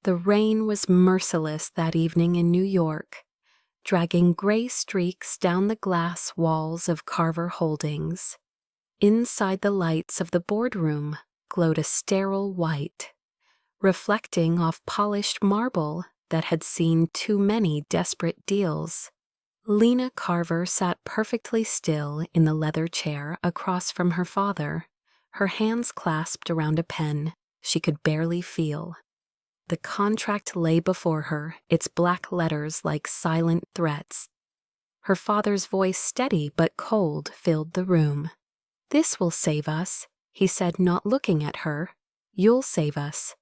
The rain was merciless that evening in New York, dragging gray streaks down the glass walls of Carver Holdings. Inside the lights of the boardroom glowed a sterile white, reflecting off polished marble that had seen too many desperate deals. Lena Carver sat perfectly still in the leather chair across from her father, her hands clasped around a pen she could barely feel. The contract lay before her, its black letters like silent threats. Her father's voice, steady but cold, filled the room. "This will save us," he said, not looking at her. "You'll save us."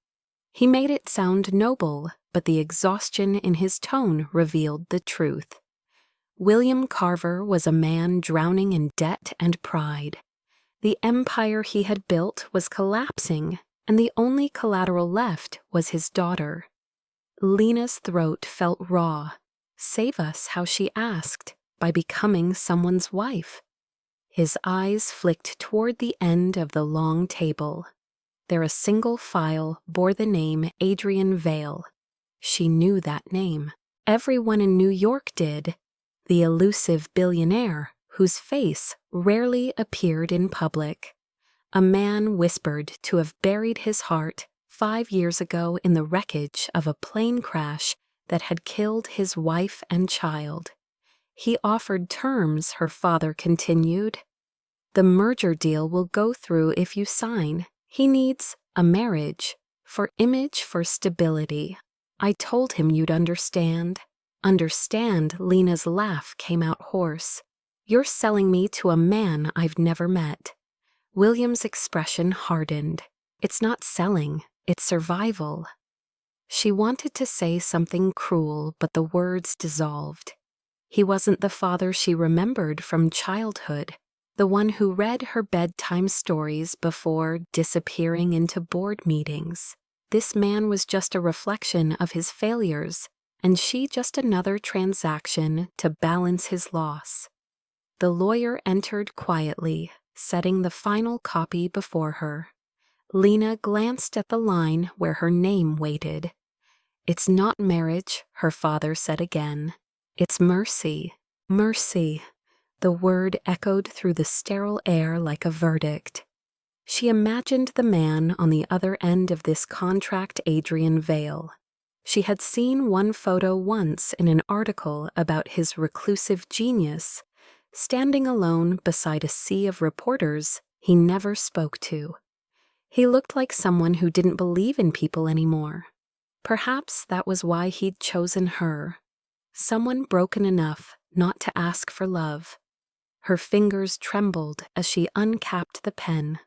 He made it sound noble, but the exhaustion in his tone revealed the truth. William Carver was a man drowning in debt and pride. The empire he had built was collapsing, and the only collateral left was his daughter. Lena's throat felt raw. Save us, how she asked, by becoming someone's wife. His eyes flicked toward the end of the long table. There a single file bore the name Adrian Vale. She knew that name. Everyone in New York did. The elusive billionaire whose face rarely appeared in public. A man whispered to have buried his heart 5 years ago in the wreckage of a plane crash that had killed his wife and child. He offered terms, her father continued. "The merger deal will go through if you sign. He needs a marriage, for image, for stability. I told him you'd understand." "Understand?" Lena's laugh came out hoarse. "You're selling me to a man I've never met." William's expression hardened. "It's not selling, it's survival." She wanted to say something cruel, but the words dissolved. He wasn't the father she remembered from childhood, the one who read her bedtime stories before disappearing into board meetings. This man was just a reflection of his failures, and she just another transaction to balance his loss. The lawyer entered quietly, setting the final copy before her. Lena glanced at the line where her name waited. "It's not marriage," her father said again. "It's mercy. Mercy." The word echoed through the sterile air like a verdict. She imagined the man on the other end of this contract, Adrian Vale. She had seen one photo once in an article about his reclusive genius, standing alone beside a sea of reporters he never spoke to. He looked like someone who didn't believe in people anymore. Perhaps that was why he'd chosen her. Someone broken enough not to ask for love. Her fingers trembled as she uncapped the pen.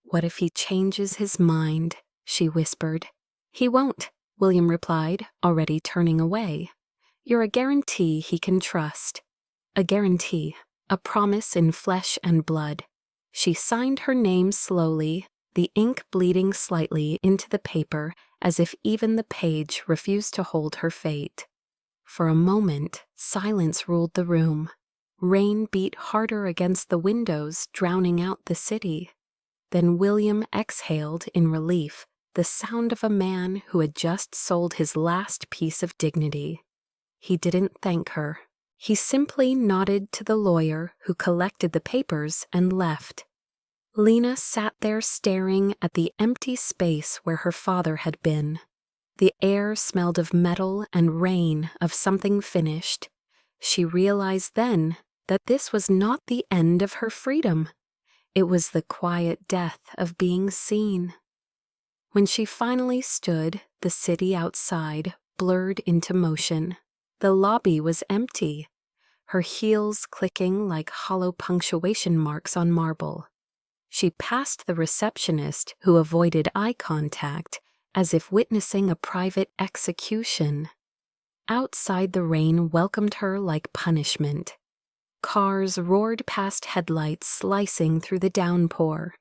"What if he changes his mind?" she whispered. "He won't," William replied, already turning away. "You're a guarantee he can trust." A guarantee, a promise in flesh and blood. She signed her name slowly, the ink bleeding slightly into the paper as if even the page refused to hold her fate. For a moment, silence ruled the room. Rain beat harder against the windows, drowning out the city. Then William exhaled in relief, the sound of a man who had just sold his last piece of dignity. He didn't thank her. He simply nodded to the lawyer who collected the papers and left. Lena sat there staring at the empty space where her father had been. The air smelled of metal and rain, of something finished. She realized then that this was not the end of her freedom. It was the quiet death of being seen. When she finally stood, the city outside blurred into motion. The lobby was empty, her heels clicking like hollow punctuation marks on marble. She passed the receptionist, who avoided eye contact, as if witnessing a private execution. Outside, the rain welcomed her like punishment. Cars roared past headlights slicing through the downpour.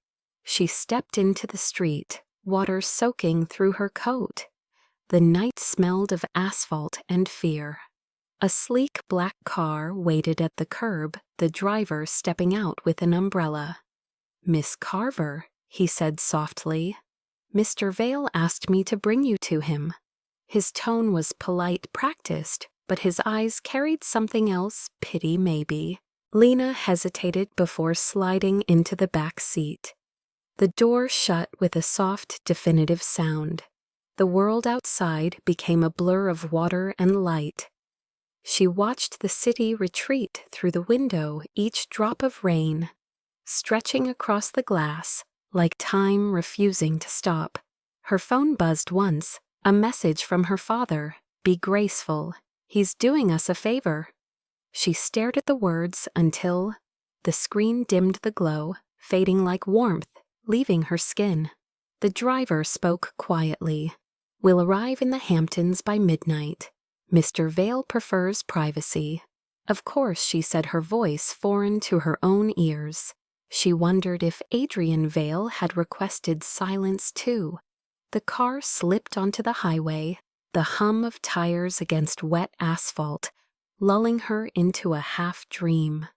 She stepped into the street, water soaking through her coat. The night smelled of asphalt and fear. A sleek black car waited at the curb, the driver stepping out with an umbrella. "Miss Carver," he said softly. "Mr. Vale asked me to bring you to him." His tone was polite, practiced, but his eyes carried something else, pity maybe. Lena hesitated before sliding into the back seat. The door shut with a soft, definitive sound. The world outside became a blur of water and light. She watched the city retreat through the window, each drop of rain, stretching across the glass, like time refusing to stop. Her phone buzzed once, a message from her father. Be graceful. He's doing us a favor. She stared at the words until the screen dimmed the glow, fading like warmth, leaving her skin. The driver spoke quietly. We'll arrive in the Hamptons by midnight. Mr. Vale prefers privacy. Of course, she said, her voice foreign to her own ears. She wondered if Adrian Vale had requested silence too. The car slipped onto the highway, the hum of tires against wet asphalt, lulling her into a half-dream.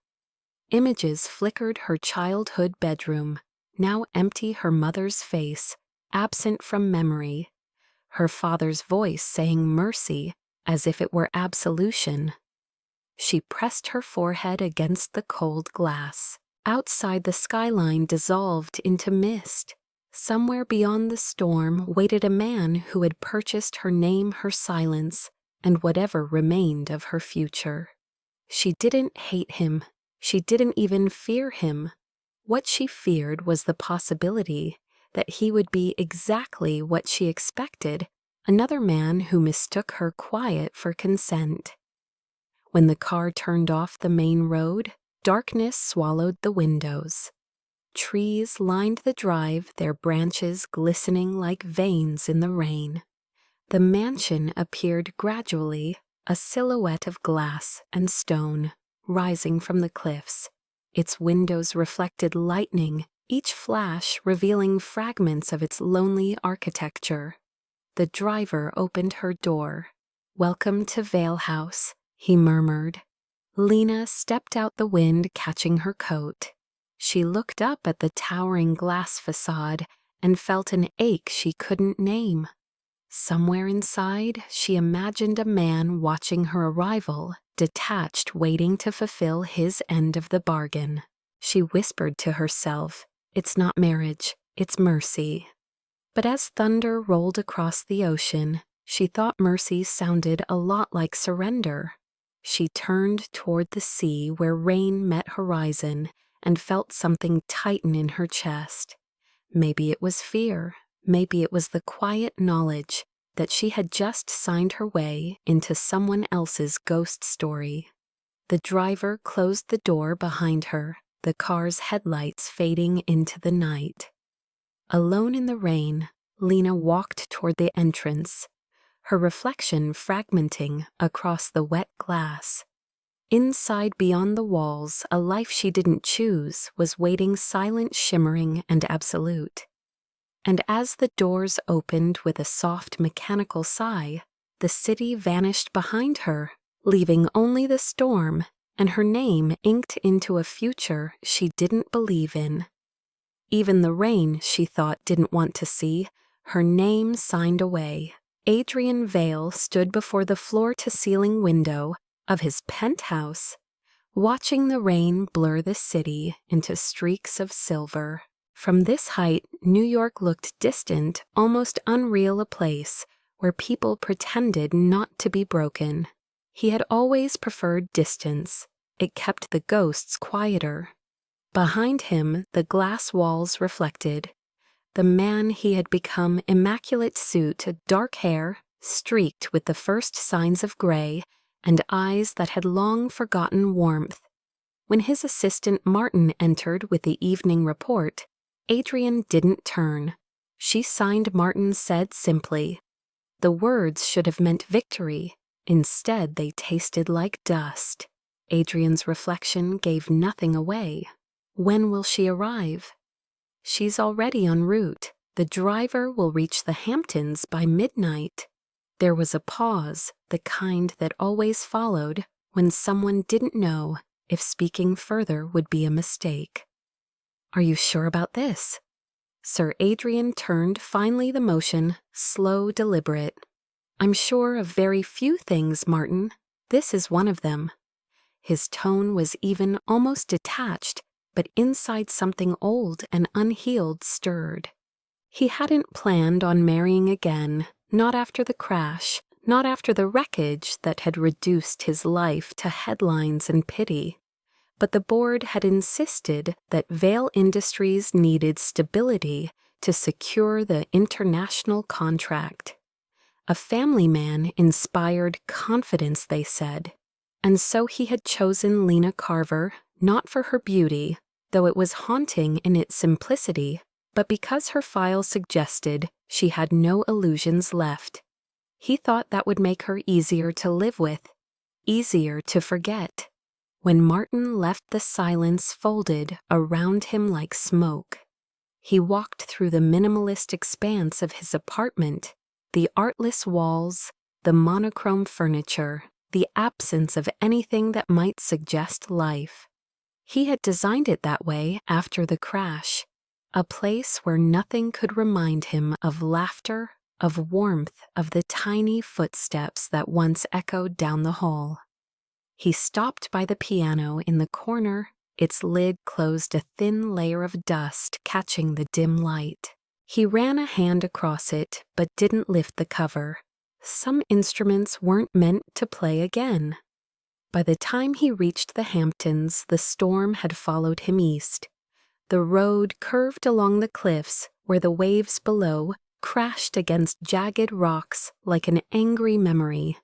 Images flickered her childhood bedroom, now empty, her mother's face, absent from memory, her father's voice saying mercy as if it were absolution. She pressed her forehead against the cold glass. Outside, the skyline dissolved into mist. Somewhere beyond the storm waited a man who had purchased her name, her silence, and whatever remained of her future. She didn't hate him. She didn't even fear him. What she feared was the possibility that he would be exactly what she expected, another man who mistook her quiet for consent. When the car turned off the main road, darkness swallowed the windows. Trees lined the drive, their branches glistening like veins in the rain. The mansion appeared gradually, a silhouette of glass and stone, rising from the cliffs. Its windows reflected lightning, each flash revealing fragments of its lonely architecture. The driver opened her door. "Welcome to Vale House," he murmured. Lena stepped out the wind, catching her coat. She looked up at the towering glass facade and felt an ache she couldn't name. Somewhere inside, she imagined a man watching her arrival, detached, waiting to fulfill his end of the bargain. She whispered to herself, "It's not marriage, it's mercy." But as thunder rolled across the ocean, she thought mercy sounded a lot like surrender. She turned toward the sea where rain met horizon and felt something tighten in her chest. Maybe it was fear. Maybe it was the quiet knowledge that she had just signed her way into someone else's ghost story. The driver closed the door behind her, the car's headlights fading into the night. Alone in the rain, Lena walked toward the entrance, her reflection fragmenting across the wet glass. Inside, beyond the walls, a life she didn't choose was waiting, silent, shimmering, and absolute. And as the doors opened with a soft mechanical sigh, the city vanished behind her, leaving only the storm and her name inked into a future she didn't believe in. Even the rain, she thought, didn't want to see, her name signed away. Adrian Vale stood before the floor-to-ceiling window of his penthouse, watching the rain blur the city into streaks of silver. From this height, New York looked distant, almost unreal, a place where people pretended not to be broken. He had always preferred distance. It kept the ghosts quieter. Behind him, the glass walls reflected the man he had become: immaculate suit, dark hair, streaked with the first signs of gray, and eyes that had long forgotten warmth. When his assistant Martin entered with the evening report, Adrian didn't turn. She signed. Martin said simply. The words should have meant victory. Instead, they tasted like dust. Adrian's reflection gave nothing away. When will she arrive? She's already en route. The driver will reach the Hamptons by midnight. There was a pause, the kind that always followed when someone didn't know if speaking further would be a mistake. "Are you sure about this?" Sir Adrian turned, finally, the motion slow, deliberate. I'm sure of very few things, Martin. This is one of them. His tone was even almost detached, but inside something old and unhealed stirred. He hadn't planned on marrying again, not after the crash, not after the wreckage that had reduced his life to headlines and pity. But the board had insisted that Vale Industries needed stability to secure the international contract. A family man inspired confidence, they said, and so he had chosen Lena Carver, not for her beauty, though it was haunting in its simplicity, but because her file suggested she had no illusions left. He thought that would make her easier to live with, easier to forget. When Martin left, the silence folded around him like smoke. He walked through the minimalist expanse of his apartment, the artless walls, the monochrome furniture, the absence of anything that might suggest life. He had designed it that way after the crash, a place where nothing could remind him of laughter, of warmth, of the tiny footsteps that once echoed down the hall. He stopped by the piano in the corner, its lid closed, a thin layer of dust catching the dim light. He ran a hand across it, but didn't lift the cover. Some instruments weren't meant to play again. By the time he reached the Hamptons, the storm had followed him east. The road curved along the cliffs where the waves below crashed against jagged rocks like an angry memory.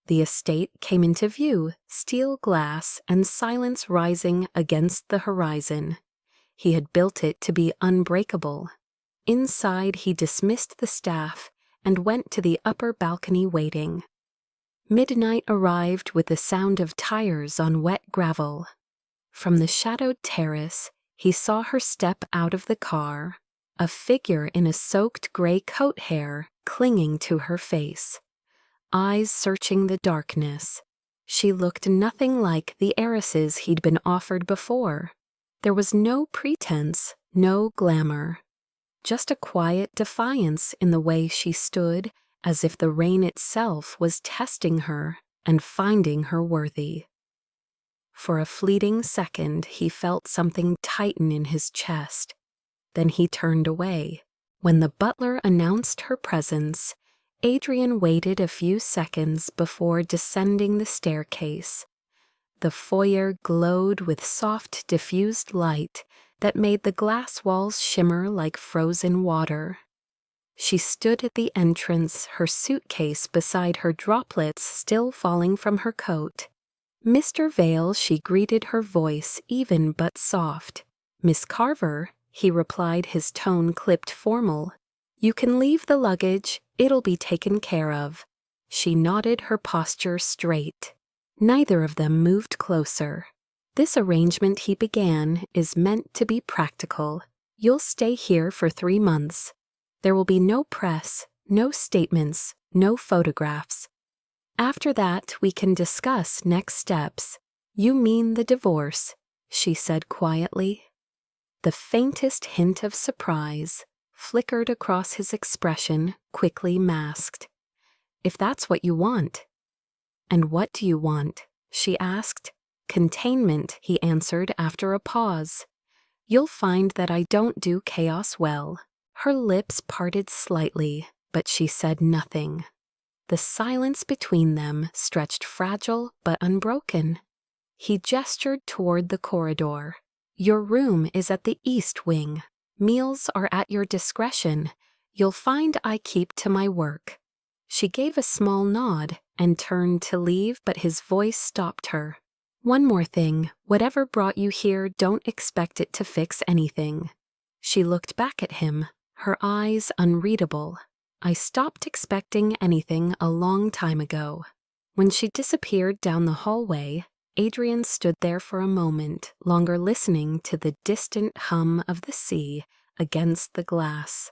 The estate came into view, steel glass and silence rising against the horizon. He had built it to be unbreakable. Inside, he dismissed the staff and went to the upper balcony waiting. Midnight arrived with the sound of tires on wet gravel. From the shadowed terrace, he saw her step out of the car, a figure in a soaked gray coat hair clinging to her face, eyes searching the darkness. She looked nothing like the heiresses he'd been offered before. There was no pretense, no glamour, just a quiet defiance in the way she stood, as if the rain itself was testing her and finding her worthy. For a fleeting second, he felt something tighten in his chest. Then he turned away. When the butler announced her presence, Adrian waited a few seconds before descending the staircase. The foyer glowed with soft, diffused light that made the glass walls shimmer like frozen water. She stood at the entrance, her suitcase beside her, droplets still falling from her coat. "Mr. Vale," she greeted, her voice even but soft. "Miss Carver," he replied, his tone clipped formal. "You can leave the luggage, it'll be taken care of." She nodded, her posture straight. Neither of them moved closer. "This arrangement," he began, "is meant to be practical. You'll stay here for 3 months. There will be no press, no statements, no photographs. After that, we can discuss next steps." "You mean the divorce," she said quietly. The faintest hint of surprise flickered across his expression, quickly masked. "If that's what you want." "And what do you want?" she asked. "Containment," he answered after a pause. "You'll find that I don't do chaos well." Her lips parted slightly, but she said nothing. The silence between them stretched fragile but unbroken. He gestured toward the corridor. "Your room is at the east wing. Meals are at your discretion. You'll find I keep to my work." She gave a small nod and turned to leave, but his voice stopped her. "One more thing. Whatever brought you here, don't expect it to fix anything." She looked back at him, her eyes unreadable. "I stopped expecting anything a long time ago." When she disappeared down the hallway, Adrian stood there for a moment longer, listening to the distant hum of the sea against the glass.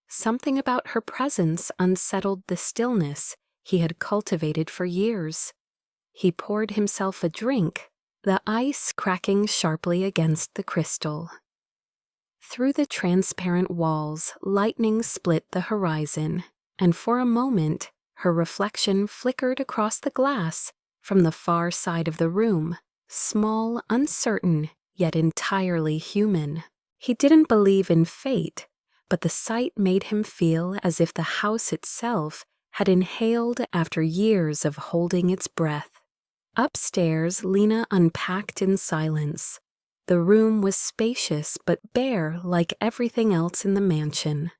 Something about her presence unsettled the stillness he had cultivated for years. He poured himself a drink, the ice cracking sharply against the crystal. Through the transparent walls, lightning split the horizon, and for a moment Her reflection flickered across the glass from the far side of the room, small, uncertain, yet entirely human. He didn't believe in fate, but the sight made him feel as if the house itself had inhaled after years of holding its breath. Upstairs, Lena unpacked in silence. The room was spacious but bare like everything else in the mansion.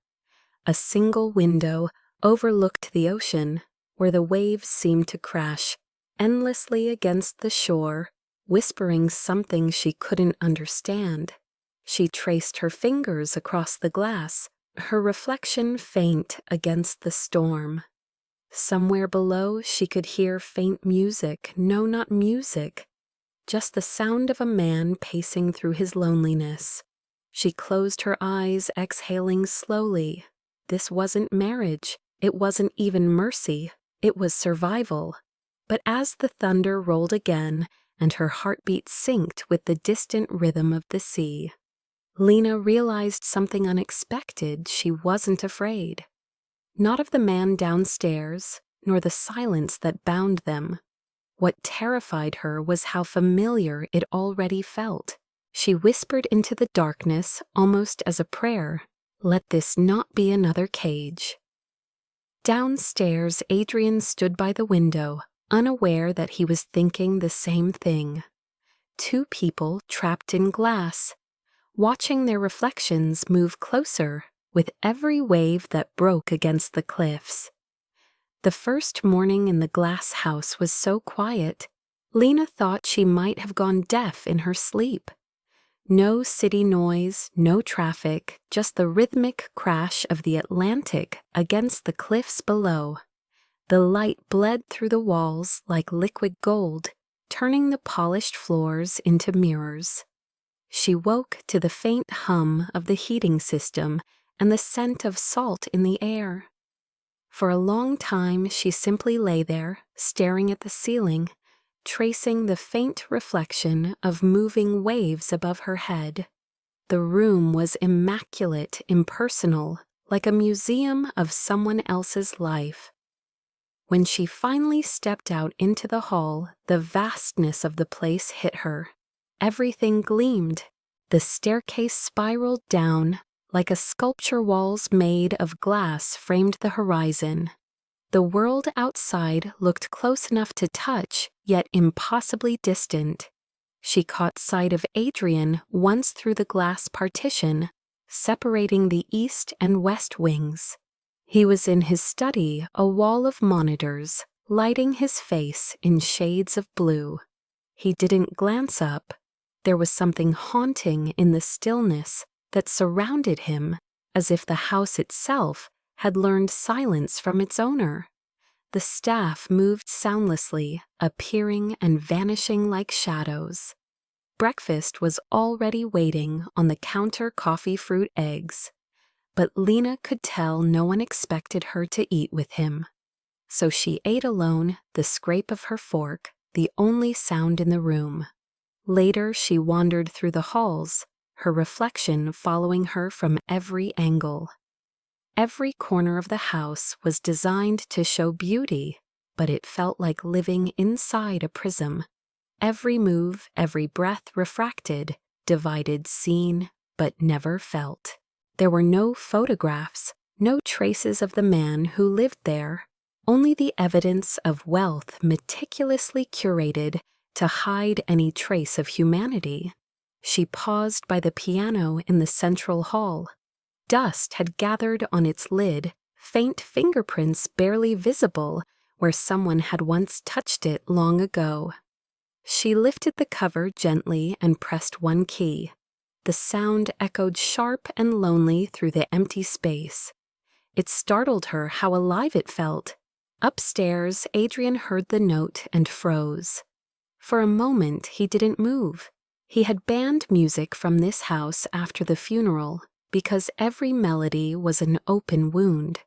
A single window overlooked the ocean, where the waves seemed to crash endlessly against the shore, whispering something she couldn't understand. She traced her fingers across the glass, her reflection faint against the storm. Somewhere below she could hear faint music, no, not music, just the sound of a man pacing through his loneliness. She closed her eyes, exhaling slowly. This wasn't marriage, it wasn't even mercy, it was survival. But as the thunder rolled again and her heartbeat synced with the distant rhythm of the sea, Lena realized something unexpected. She wasn't afraid. Not of the man downstairs, nor the silence that bound them. What terrified her was how familiar it already felt. She whispered into the darkness almost as a prayer, "Let this not be another cage." Downstairs, Adrian stood by the window, unaware that he was thinking the same thing. Two people trapped in glass, watching their reflections move closer with every wave that broke against the cliffs. The first morning in the glass house was so quiet, Lena thought she might have gone deaf in her sleep. No city noise, no traffic, just the rhythmic crash of the Atlantic against the cliffs below. The light bled through the walls like liquid gold, turning the polished floors into mirrors. She woke to the faint hum of the heating system and the scent of salt in the air. For a long time she simply lay there, staring at the ceiling, tracing the faint reflection of moving waves above her head. The room was immaculate, impersonal, like a museum of someone else's life. When she finally stepped out into the hall, the vastness of the place hit her. Everything gleamed. The staircase spiraled down, like a sculpture walls made of glass framed the horizon. The world outside looked close enough to touch, yet impossibly distant. She caught sight of Adrian once through the glass partition, separating the east and west wings. He was in his study, a wall of monitors, lighting his face in shades of blue. He didn't glance up. There was something haunting in the stillness that surrounded him, as if the house itself had learned silence from its owner. The staff moved soundlessly, appearing and vanishing like shadows. Breakfast was already waiting on the counter, coffee, fruit, eggs. But Lena could tell no one expected her to eat with him. So she ate alone, the scrape of her fork, the only sound in the room. Later she wandered through the halls, her reflection following her from every angle. Every corner of the house was designed to show beauty, but it felt like living inside a prism. Every move, every breath refracted, divided, seen, but never felt. There were no photographs, no traces of the man who lived there, only the evidence of wealth meticulously curated to hide any trace of humanity. She paused by the piano in the central hall. Dust had gathered on its lid, faint fingerprints barely visible where someone had once touched it long ago. She lifted the cover gently and pressed one key. The sound echoed sharp and lonely through the empty space. It startled her how alive it felt. Upstairs, Adrian heard the note and froze. For a moment, he didn't move. He had banned music from this house after the funeral because every melody was an open wound.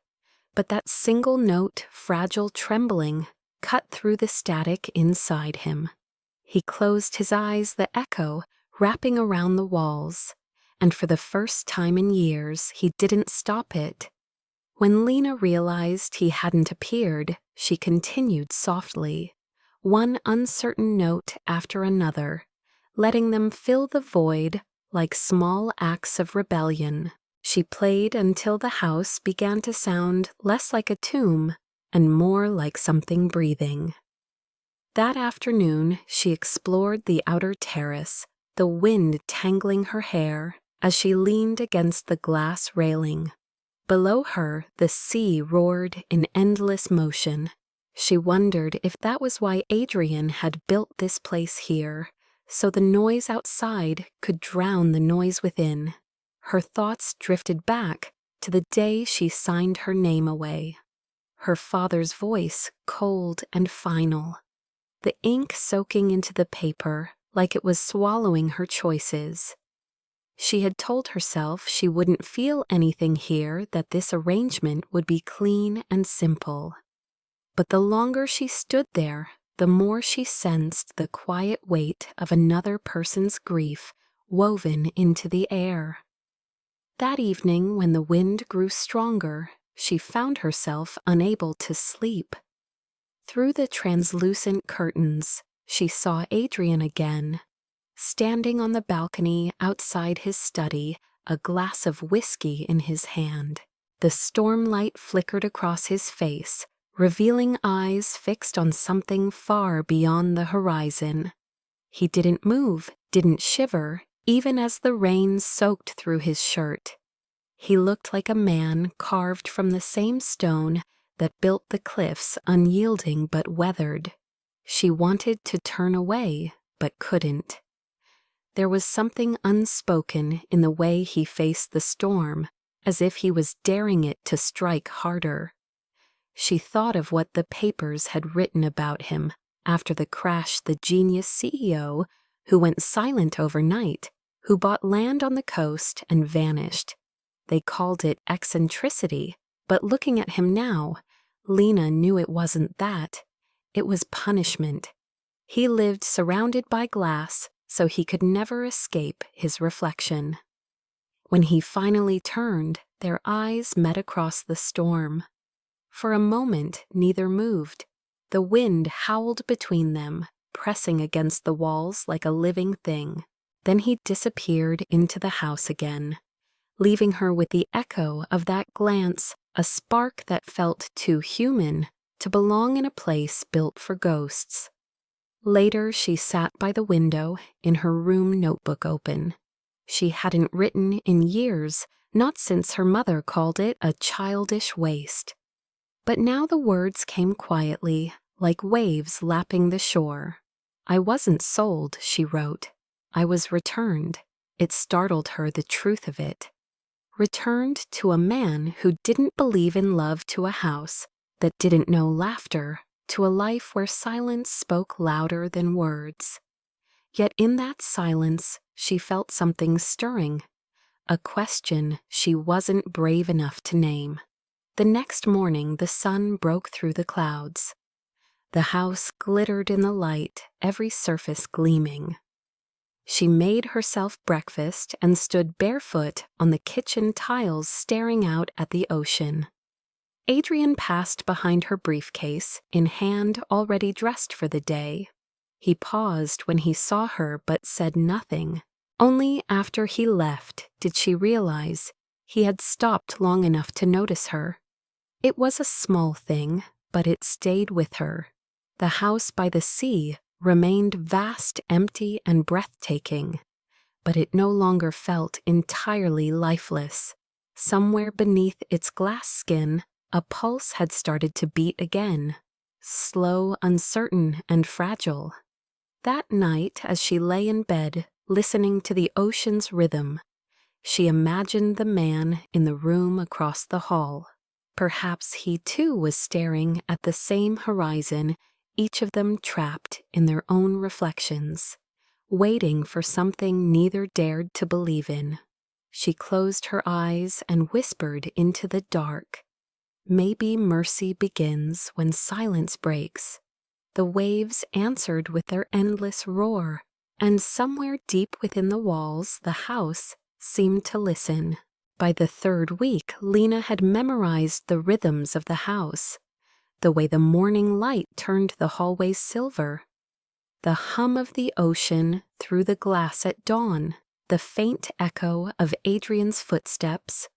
But that single note, fragile, trembling, cut through the static inside him. He closed his eyes, the echo wrapping around the walls, and for the first time in years he didn't stop it. When Lena realized he hadn't appeared, she continued softly, one uncertain note after another, letting them fill the void like small acts of rebellion. She played until the house began to sound less like a tomb and more like something breathing. That afternoon, she explored the outer terrace, the wind tangling her hair as she leaned against the glass railing. Below her, the sea roared in endless motion. She wondered if that was why Adrian had built this place here, so the noise outside could drown the noise within. Her thoughts drifted back to the day she signed her name away. Her father's voice cold and final, the ink soaking into the paper like it was swallowing her choices. She had told herself she wouldn't feel anything here, that this arrangement would be clean and simple. But the longer she stood there, the more she sensed the quiet weight of another person's grief woven into the air. That evening, when the wind grew stronger, she found herself unable to sleep. Through the translucent curtains, she saw Adrian again, standing on the balcony outside his study, a glass of whiskey in his hand. The stormlight flickered across his face, revealing eyes fixed on something far beyond the horizon. He didn't move, didn't shiver, even as the rain soaked through his shirt. He looked like a man carved from the same stone that built the cliffs, unyielding but weathered. She wanted to turn away, but couldn't. There was something unspoken in the way he faced the storm, as if he was daring it to strike harder. She thought of what the papers had written about him after the crash, the genius CEO who went silent overnight, who bought land on the coast and vanished. They called it eccentricity, but looking at him now, Lena knew it wasn't that. It was punishment. He lived surrounded by glass, so he could never escape his reflection. When he finally turned, their eyes met across the storm. For a moment, neither moved. The wind howled between them, pressing against the walls like a living thing. Then he disappeared into the house again, leaving her with the echo of that glance, a spark that felt too human to belong in a place built for ghosts. Later, she sat by the window, in her room notebook open. She hadn't written in years, not since her mother called it a childish waste. But now the words came quietly, like waves lapping the shore. "I wasn't sold," she wrote. "I was returned." It startled her, the truth of it. Returned to a man who didn't believe in love, to a house that didn't know laughter, to a life where silence spoke louder than words. Yet in that silence, she felt something stirring, a question she wasn't brave enough to name. The next morning, the sun broke through the clouds. The house glittered in the light, every surface gleaming. She made herself breakfast and stood barefoot on the kitchen tiles, staring out at the ocean. Adrian passed behind her briefcase, in hand, already dressed for the day. He paused when he saw her but said nothing. Only after he left did she realize he had stopped long enough to notice her. It was a small thing, but it stayed with her. The house by the sea remained vast, empty, and breathtaking, but it no longer felt entirely lifeless. Somewhere beneath its glass skin, a pulse had started to beat again, slow, uncertain, and fragile. That night, as she lay in bed, listening to the ocean's rhythm, she imagined the man in the room across the hall. Perhaps he too was staring at the same horizon, each of them trapped in their own reflections, waiting for something neither dared to believe in. She closed her eyes and whispered into the dark, "Maybe mercy begins when silence breaks." The waves answered with their endless roar, and somewhere deep within the walls, the house seemed to listen. By the third week, Lena had memorized the rhythms of the house, the way the morning light turned the hallways silver, the hum of the ocean through the glass at dawn, the faint echo of Adrian's footsteps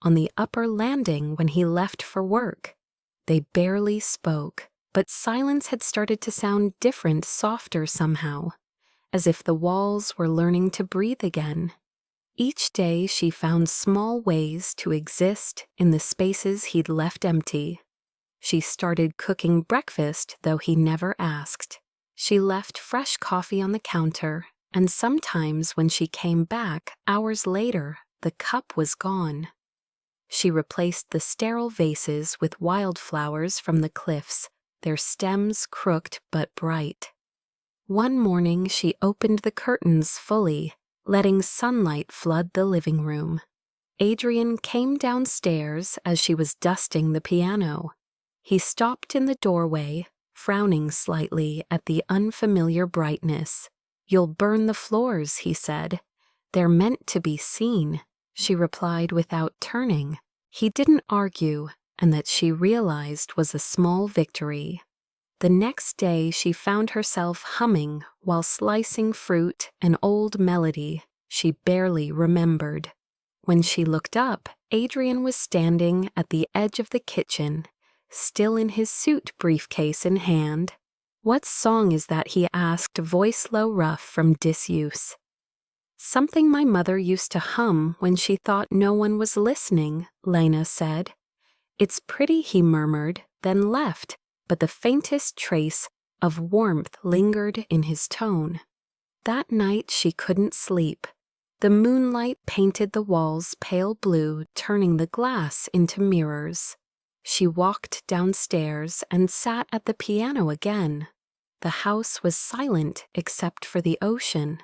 on the upper landing when he left for work. They barely spoke, but silence had started to sound different, softer somehow, as if the walls were learning to breathe again. Each day she found small ways to exist in the spaces he'd left empty. She started cooking breakfast, though he never asked. She left fresh coffee on the counter, and sometimes when she came back hours later, the cup was gone. She replaced the sterile vases with wildflowers from the cliffs, their stems crooked but bright. One morning she opened the curtains fully, letting sunlight flood the living room. Adrian came downstairs as she was dusting the piano. He stopped in the doorway, frowning slightly at the unfamiliar brightness. "You'll burn the floors," he said. "They're meant to be seen," she replied without turning. He didn't argue, and that she realized was a small victory. The next day she found herself humming while slicing fruit, an old melody she barely remembered. When she looked up, Adrian was standing at the edge of the kitchen, still in his suit briefcase in hand. "What song is that?" he asked, voice low, rough from disuse. "Something my mother used to hum when she thought no one was listening," Lena said. "It's pretty," he murmured, then left, but the faintest trace of warmth lingered in his tone. That night she couldn't sleep. The moonlight painted the walls pale blue, turning the glass into mirrors. She walked downstairs and sat at the piano again. The house was silent except for the ocean.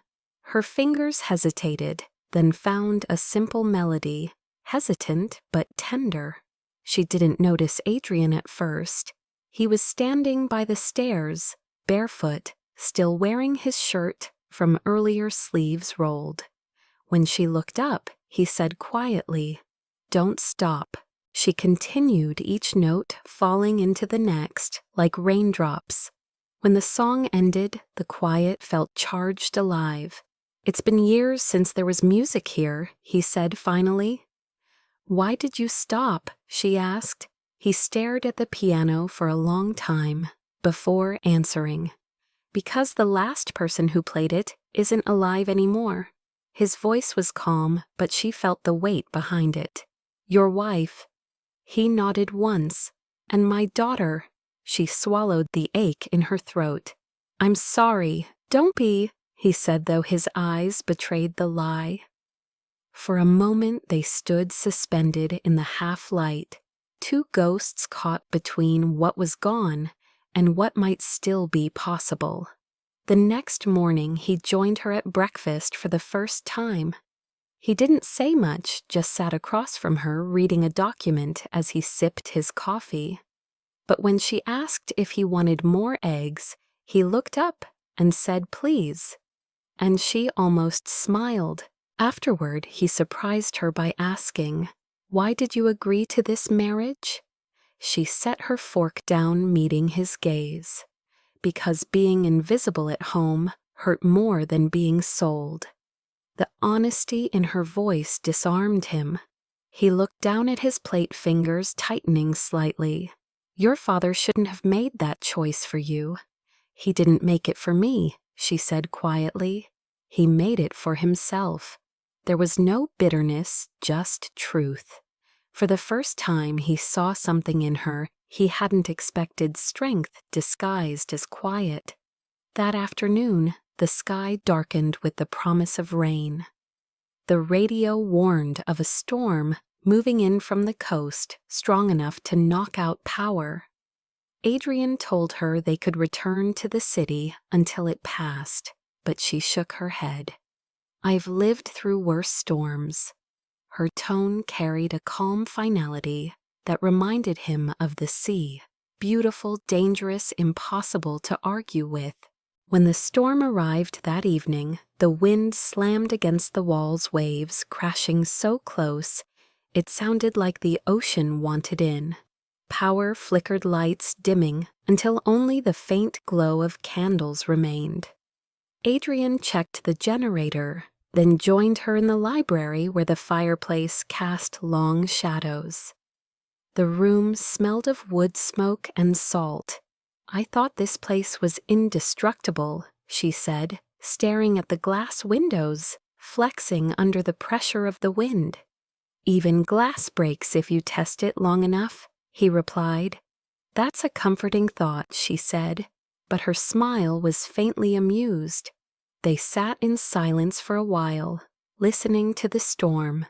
Her fingers hesitated, then found a simple melody, hesitant but tender. She didn't notice Adrian at first. He was standing by the stairs, barefoot, still wearing his shirt from earlier sleeves rolled. When she looked up, he said quietly, "Don't stop." She continued, each note falling into the next, like raindrops. When the song ended, the quiet felt charged alive. "It's been years since there was music here," he said finally. "Why did you stop?" she asked. He stared at the piano for a long time before answering. "Because the last person who played it isn't alive anymore." His voice was calm, but she felt the weight behind it. "Your wife." He nodded once. "And my daughter." She swallowed the ache in her throat. "I'm sorry. Don't be," he said, though his eyes betrayed the lie. For a moment they stood suspended in the half-light, two ghosts caught between what was gone and what might still be possible. The next morning he joined her at breakfast for the first time. He didn't say much, just sat across from her reading a document as he sipped his coffee. But when she asked if he wanted more eggs, he looked up and said, "Please." And she almost smiled. Afterward, he surprised her by asking, "Why did you agree to this marriage?" She set her fork down, meeting his gaze. "Because being invisible at home hurt more than being sold." The honesty in her voice disarmed him. He looked down at his plate, fingers tightening slightly. "Your father shouldn't have made that choice for you." "He didn't make it for me," she said quietly. "He made it for himself." There was no bitterness, just truth. For the first time he saw something in her he hadn't expected, strength disguised as quiet. That afternoon, the sky darkened with the promise of rain. The radio warned of a storm moving in from the coast, strong enough to knock out power. Adrian told her they could return to the city until it passed, but she shook her head. "I've lived through worse storms." Her tone carried a calm finality that reminded him of the sea, beautiful, dangerous, impossible to argue with. When the storm arrived that evening, the wind slammed against the wall's waves, crashing so close It sounded like the ocean wanted in. Power flickered lights dimming until only the faint glow of candles remained. Adrian checked the generator, then joined her in the library where the fireplace cast long shadows. The room smelled of wood smoke and salt. "I thought this place was indestructible," she said, staring at the glass windows, flexing under the pressure of the wind. "Even glass breaks if you test it long enough," he replied. "That's a comforting thought," she said, but her smile was faintly amused. They sat in silence for a while, listening to the storm.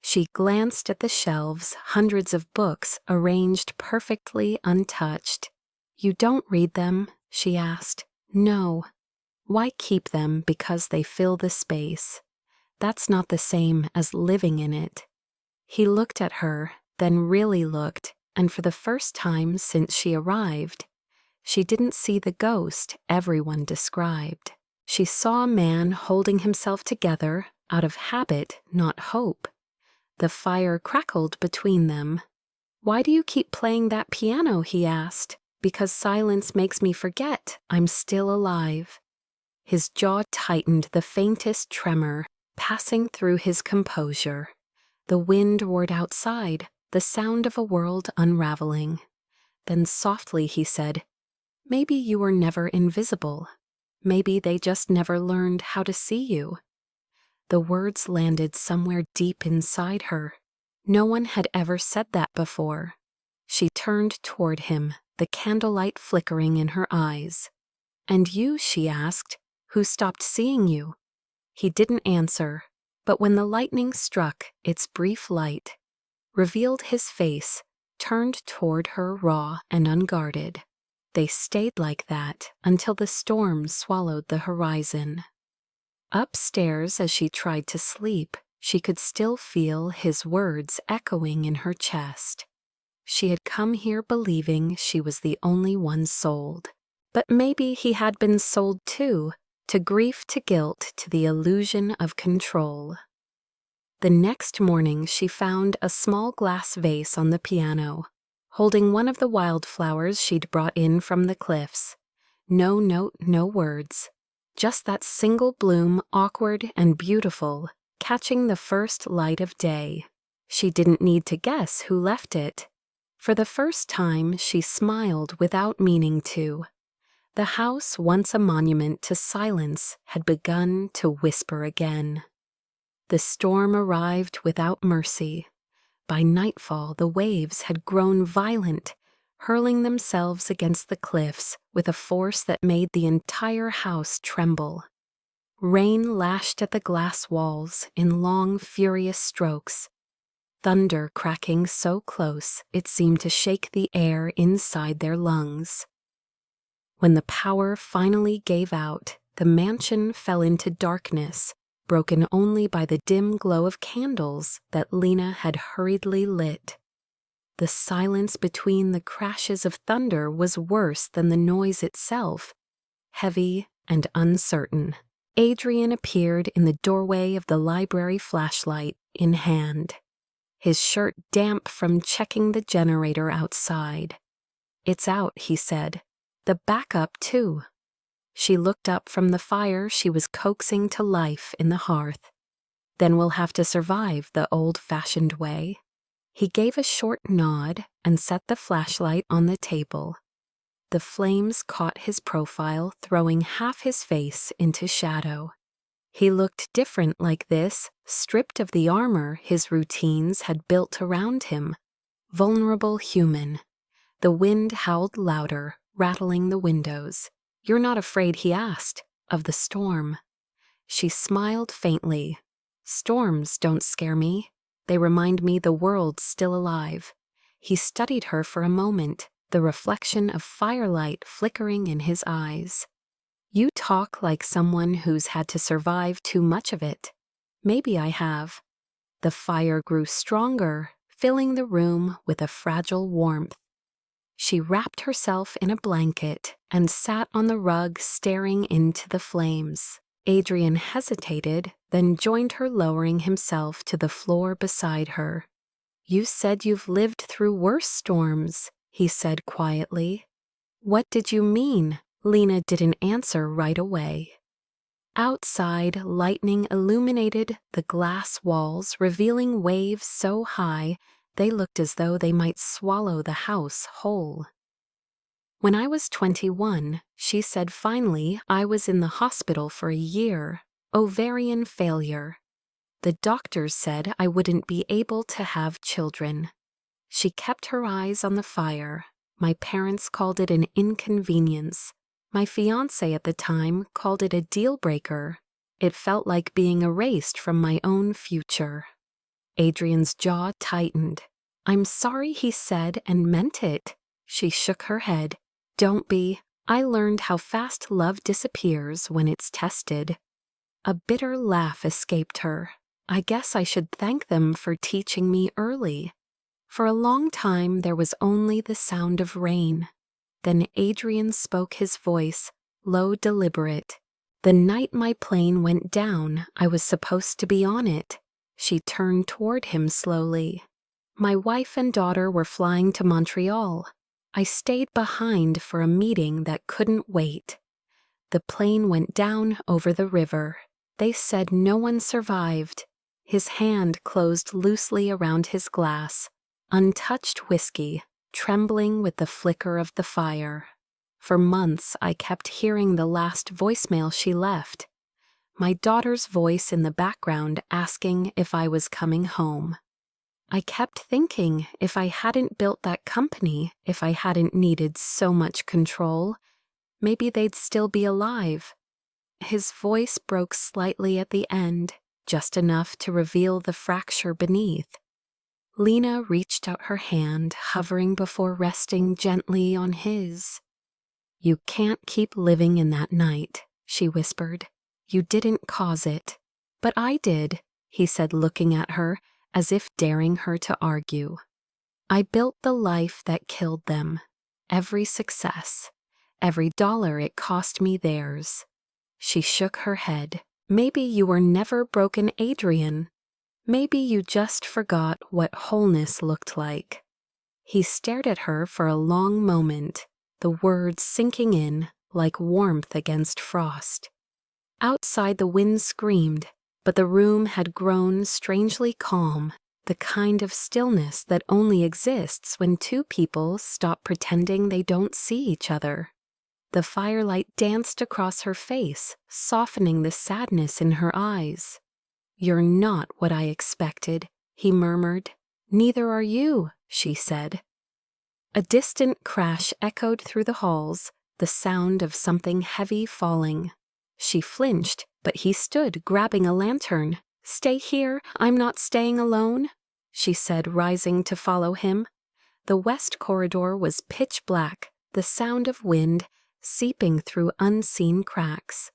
She glanced at the shelves, hundreds of books arranged perfectly untouched. "You don't read them?" she asked. "No." "Why keep them because they fill the space? That's not the same as living in it." He looked at her, then really looked, and for the first time since she arrived, she didn't see the ghost everyone described. She saw a man holding himself together out of habit, not hope. The fire crackled between them. "Why do you keep playing that piano?" he asked. "Because silence makes me forget I'm still alive." His jaw tightened, the faintest tremor passing through his composure. The wind roared outside, the sound of a world unraveling. Then softly he said, "Maybe you were never invisible. Maybe they just never learned how to see you." The words landed somewhere deep inside her. No one had ever said that before. She turned toward him, the candlelight flickering in her eyes. "And you," she asked, "who stopped seeing you?" He didn't answer, but when the lightning struck, its brief light revealed his face, turned toward her raw and unguarded. They stayed like that until the storm swallowed the horizon. Upstairs, as she tried to sleep, she could still feel his words echoing in her chest. She had come here believing she was the only one sold. But maybe he had been sold too, to grief, to guilt, to the illusion of control. The next morning she found a small glass vase on the piano, holding one of the wildflowers she'd brought in from the cliffs. No note, no words. Just that single bloom, awkward and beautiful, catching the first light of day. She didn't need to guess who left it. For the first time, she smiled without meaning to. The house, once a monument to silence, had begun to whisper again. The storm arrived without mercy. By nightfall, the waves had grown violent, hurling themselves against the cliffs with a force that made the entire house tremble. Rain lashed at the glass walls in long, furious strokes, thunder cracking so close it seemed to shake the air inside their lungs. When the power finally gave out, the mansion fell into darkness, broken only by the dim glow of candles that Lena had hurriedly lit. The silence between the crashes of thunder was worse than the noise itself, heavy and uncertain. Adrian appeared in the doorway of the library, flashlight in hand, his shirt damp from checking the generator outside. "It's out," he said. "The backup, too." She looked up from the fire she was coaxing to life in the hearth. "Then we'll have to survive the old-fashioned way." He gave a short nod and set the flashlight on the table. The flames caught his profile, throwing half his face into shadow. He looked different like this, stripped of the armor his routines had built around him. Vulnerable, human. The wind howled louder, rattling the windows. "You're not afraid," he asked, "of the storm?" She smiled faintly. "Storms don't scare me. They remind me the world's still alive." He studied her for a moment, the reflection of firelight flickering in his eyes. "You talk like someone who's had to survive too much of it." "Maybe I have." The fire grew stronger, filling the room with a fragile warmth. She wrapped herself in a blanket and sat on the rug staring into the flames. Adrian hesitated, then joined her, lowering himself to the floor beside her. You said you've lived through worse storms, he said quietly. What did you mean? Lena didn't answer right away. Outside, lightning illuminated the glass walls, revealing waves so high they looked as though they might swallow the house whole. When I was 21, she said finally, I was in the hospital for a year, ovarian failure. The doctors said I wouldn't be able to have children. She kept her eyes on the fire. My parents called it an inconvenience. My fiancé at the time called it a deal breaker. It felt like being erased from my own future. Adrian's jaw tightened. I'm sorry, he said, and meant it. She shook her head. Don't be. I learned how fast love disappears when it's tested. A bitter laugh escaped her. I guess I should thank them for teaching me early. For a long time there was only the sound of rain. Then Adrian spoke, his voice, low, deliberate. The night my plane went down, I was supposed to be on it. She turned toward him slowly. My wife and daughter were flying to Montreal. I stayed behind for a meeting that couldn't wait. The plane went down over the river. They said no one survived. His hand closed loosely around his glass, untouched whiskey, trembling with the flicker of the fire. For months I kept hearing the last voicemail she left. My daughter's voice in the background asking if I was coming home. I kept thinking if I hadn't built that company, if I hadn't needed so much control, maybe they'd still be alive. His voice broke slightly at the end, just enough to reveal the fracture beneath. Lena reached out her hand, hovering before resting gently on his. You can't keep living in that night, she whispered. You didn't cause it. But I did, he said, looking at her, as if daring her to argue. I built the life that killed them. Every success, every dollar it cost me theirs. She shook her head. Maybe you were never broken, Adrian. Maybe you just forgot what wholeness looked like. He stared at her for a long moment, the words sinking in like warmth against frost. Outside the wind screamed, but the room had grown strangely calm, the kind of stillness that only exists when two people stop pretending they don't see each other. The firelight danced across her face, softening the sadness in her eyes. You're not what I expected, he murmured. Neither are you, she said. A distant crash echoed through the halls, the sound of something heavy falling. She flinched, but he stood, grabbing a lantern. Stay here, I'm not staying alone, she said, rising to follow him. The west corridor was pitch black, the sound of wind seeping through unseen cracks.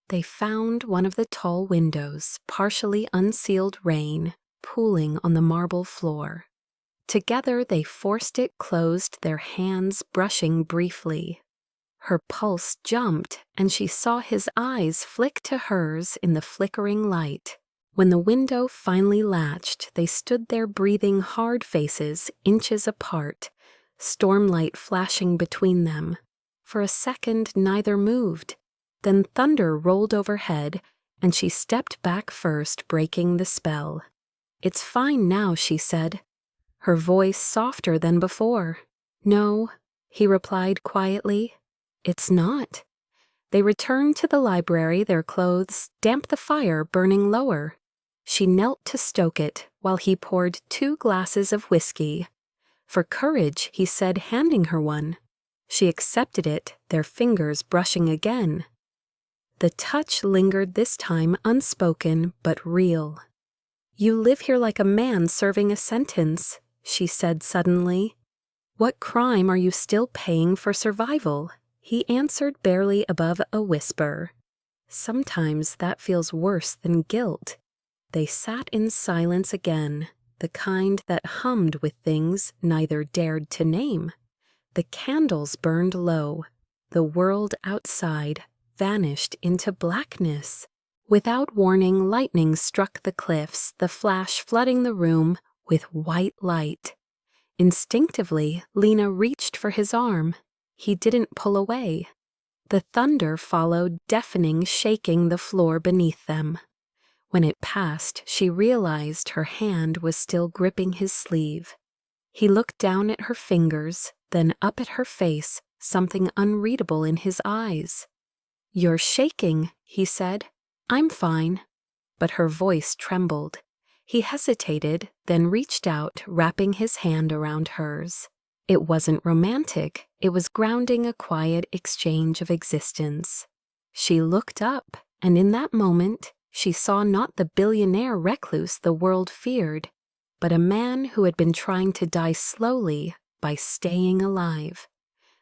They found one of the tall windows, partially unsealed rain, pooling on the marble floor. Together they forced it closed, their hands brushing briefly. Her pulse jumped, and she saw his eyes flick to hers in the flickering light. When the window finally latched, they stood there breathing hard, faces inches apart, stormlight flashing between them. For a second neither moved. Then thunder rolled overhead, and she stepped back first, breaking the spell. It's fine now, she said, her voice softer than before. No, he replied quietly. It's not. They returned to the library, their clothes damp, the fire burning lower. She knelt to stoke it while he poured 2 glasses of whiskey. For courage, he said, handing her one. She accepted it, their fingers brushing again. The touch lingered, this time unspoken but real. You live here like a man serving a sentence, she said suddenly. What crime are you still paying for survival? He answered barely above a whisper. Sometimes that feels worse than guilt. They sat in silence again, the kind that hummed with things neither dared to name. The candles burned low. The world outside vanished into blackness. Without warning, lightning struck the cliffs, the flash flooding the room with white light. Instinctively, Lena reached for his arm. He didn't pull away. The thunder followed, deafening, shaking the floor beneath them. When it passed, she realized her hand was still gripping his sleeve. He looked down at her fingers, then up at her face, something unreadable in his eyes. "You're shaking," he said. "I'm fine." But her voice trembled. He hesitated, then reached out, wrapping his hand around hers. It wasn't romantic, it was grounding, a quiet exchange of existence. She looked up, and in that moment, she saw not the billionaire recluse the world feared, but a man who had been trying to die slowly by staying alive.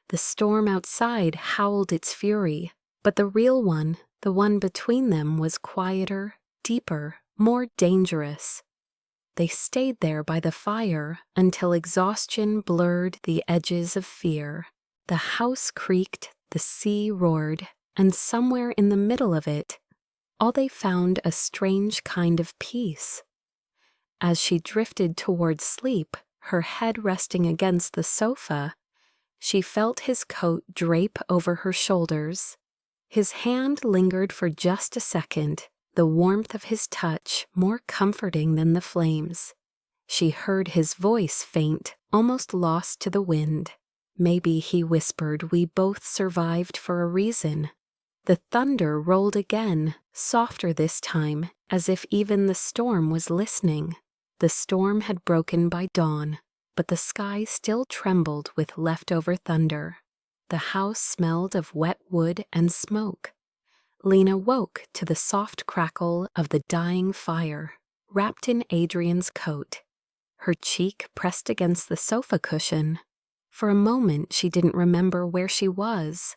The storm outside howled its fury, but the real one, the one between them, was quieter, deeper, more dangerous. They stayed there by the fire until exhaustion blurred the edges of fear. The house creaked, the sea roared, and somewhere in the middle of it, all they found a strange kind of peace. As she drifted toward sleep, her head resting against the sofa, she felt his coat drape over her shoulders. His hand lingered for just a second, the warmth of his touch more comforting than the flames. She heard his voice faint, almost lost to the wind. Maybe, he whispered, we both survived for a reason. The thunder rolled again, softer this time, as if even the storm was listening. The storm had broken by dawn, but the sky still trembled with leftover thunder. The house smelled of wet wood and smoke. Lena woke to the soft crackle of the dying fire, wrapped in Adrian's coat. Her cheek pressed against the sofa cushion. For a moment she didn't remember where she was.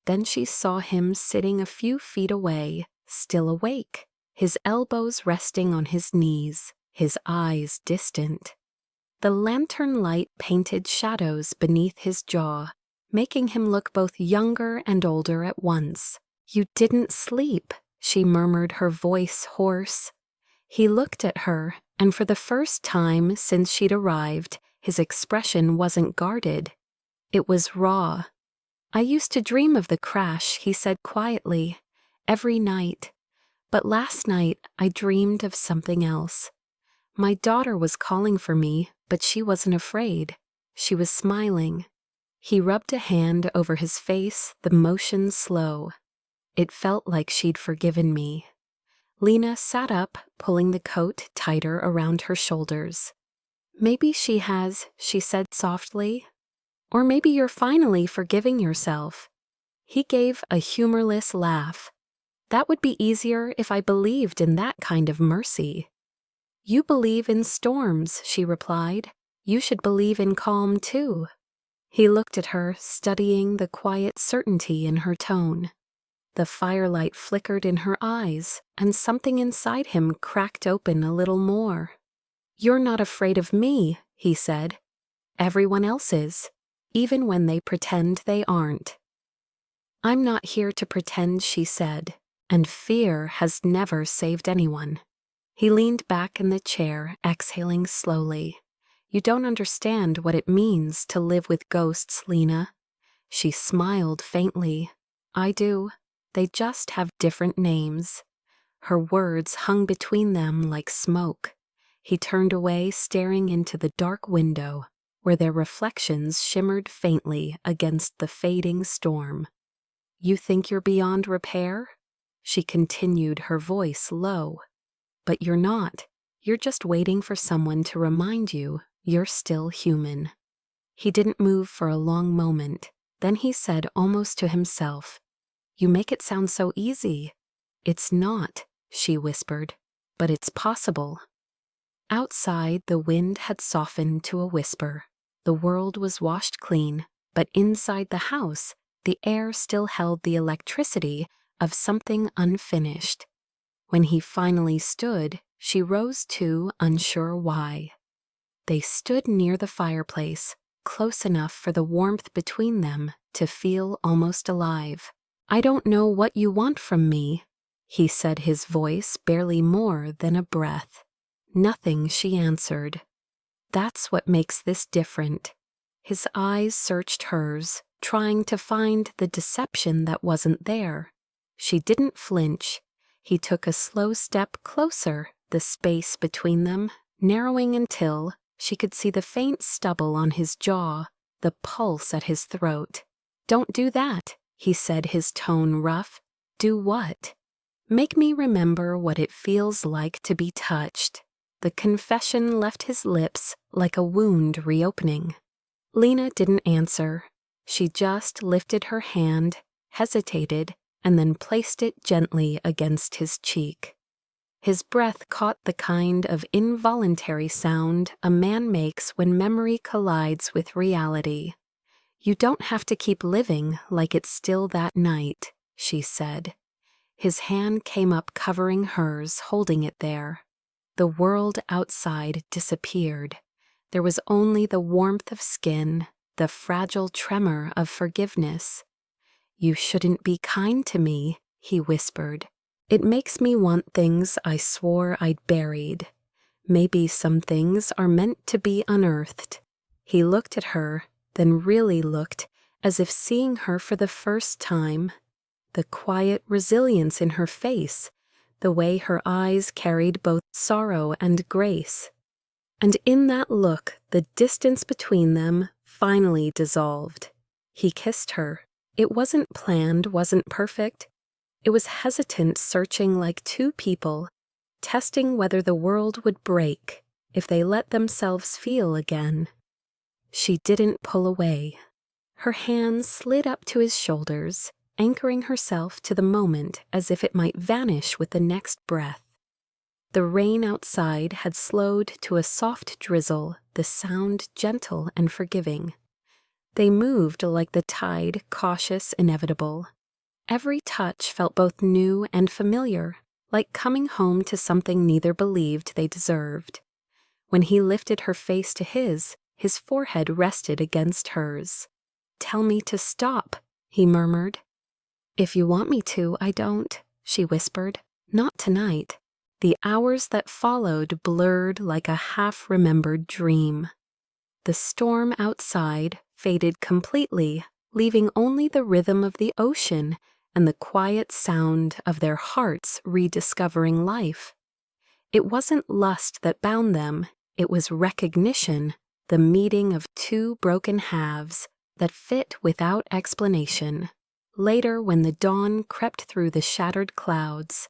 Then she saw him sitting a few feet away, still awake, his elbows resting on his knees, his eyes distant. The lantern light painted shadows beneath his jaw, making him look both younger and older at once. "You didn't sleep," she murmured, her voice hoarse. He looked at her, and for the first time since she'd arrived, his expression wasn't guarded. It was raw. "I used to dream of the crash," he said quietly, "every night. But last night I dreamed of something else. My daughter was calling for me, but she wasn't afraid. She was smiling." He rubbed a hand over his face, the motion slow. "It felt like she'd forgiven me." Lena sat up, pulling the coat tighter around her shoulders. "Maybe she has," she said softly. "Or maybe you're finally forgiving yourself." He gave a humorless laugh. "That would be easier if I believed in that kind of mercy." "You believe in storms," she replied. "You should believe in calm, too." He looked at her, studying the quiet certainty in her tone. The firelight flickered in her eyes, and something inside him cracked open a little more. "You're not afraid of me," he said. "Everyone else is, even when they pretend they aren't." "I'm not here to pretend," she said, "and fear has never saved anyone." He leaned back in the chair, exhaling slowly. "You don't understand what it means to live with ghosts, Lena." She smiled faintly. "I do. They just have different names." Her words hung between them like smoke. He turned away, staring into the dark window, where their reflections shimmered faintly against the fading storm. "You think you're beyond repair?" She continued, her voice low. "But you're not. You're just waiting for someone to remind you you're still human." He didn't move for a long moment. Then he said, almost to himself, "You make it sound so easy." "It's not," she whispered, "but it's possible." Outside, the wind had softened to a whisper. The world was washed clean, but inside the house, the air still held the electricity of something unfinished. When he finally stood, she rose too, unsure why. They stood near the fireplace, close enough for the warmth between them to feel almost alive. "I don't know what you want from me," he said, his voice barely more than a breath. "Nothing," she answered. That's what makes this different. His eyes searched hers, trying to find the deception that wasn't there. She didn't flinch. He took a slow step closer, the space between them narrowing until she could see the faint stubble on his jaw, the pulse at his throat. "Don't do that," he said, his tone rough. "Do what?" "Make me remember what it feels like to be touched." The confession left his lips like a wound reopening. Lena didn't answer. She just lifted her hand, hesitated, and then placed it gently against his cheek. His breath caught the kind of involuntary sound a man makes when memory collides with reality. "You don't have to keep living like it's still that night," she said. His hand came up, covering hers, holding it there. The world outside disappeared. There was only the warmth of skin, the fragile tremor of forgiveness. "You shouldn't be kind to me," he whispered. "It makes me want things I swore I'd buried. Maybe some things are meant to be unearthed." He looked at her, then really looked, as if seeing her for the first time. The quiet resilience in her face, the way her eyes carried both sorrow and grace. And in that look, the distance between them finally dissolved. He kissed her. It wasn't planned, wasn't perfect. It was hesitant, searching like two people, testing whether the world would break if they let themselves feel again. She didn't pull away. Her hands slid up to his shoulders, anchoring herself to the moment as if it might vanish with the next breath. The rain outside had slowed to a soft drizzle, the sound gentle and forgiving. They moved like the tide, cautious, inevitable. Every touch felt both new and familiar, like coming home to something neither believed they deserved. When he lifted her face to his forehead rested against hers. "Tell me to stop," he murmured. "If you want me to, I don't," she whispered. "Not tonight." The hours that followed blurred like a half-remembered dream. The storm outside faded completely, leaving only the rhythm of the ocean and the quiet sound of their hearts rediscovering life. It wasn't lust that bound them, it was recognition, the meeting of two broken halves that fit without explanation. Later, when the dawn crept through the shattered clouds,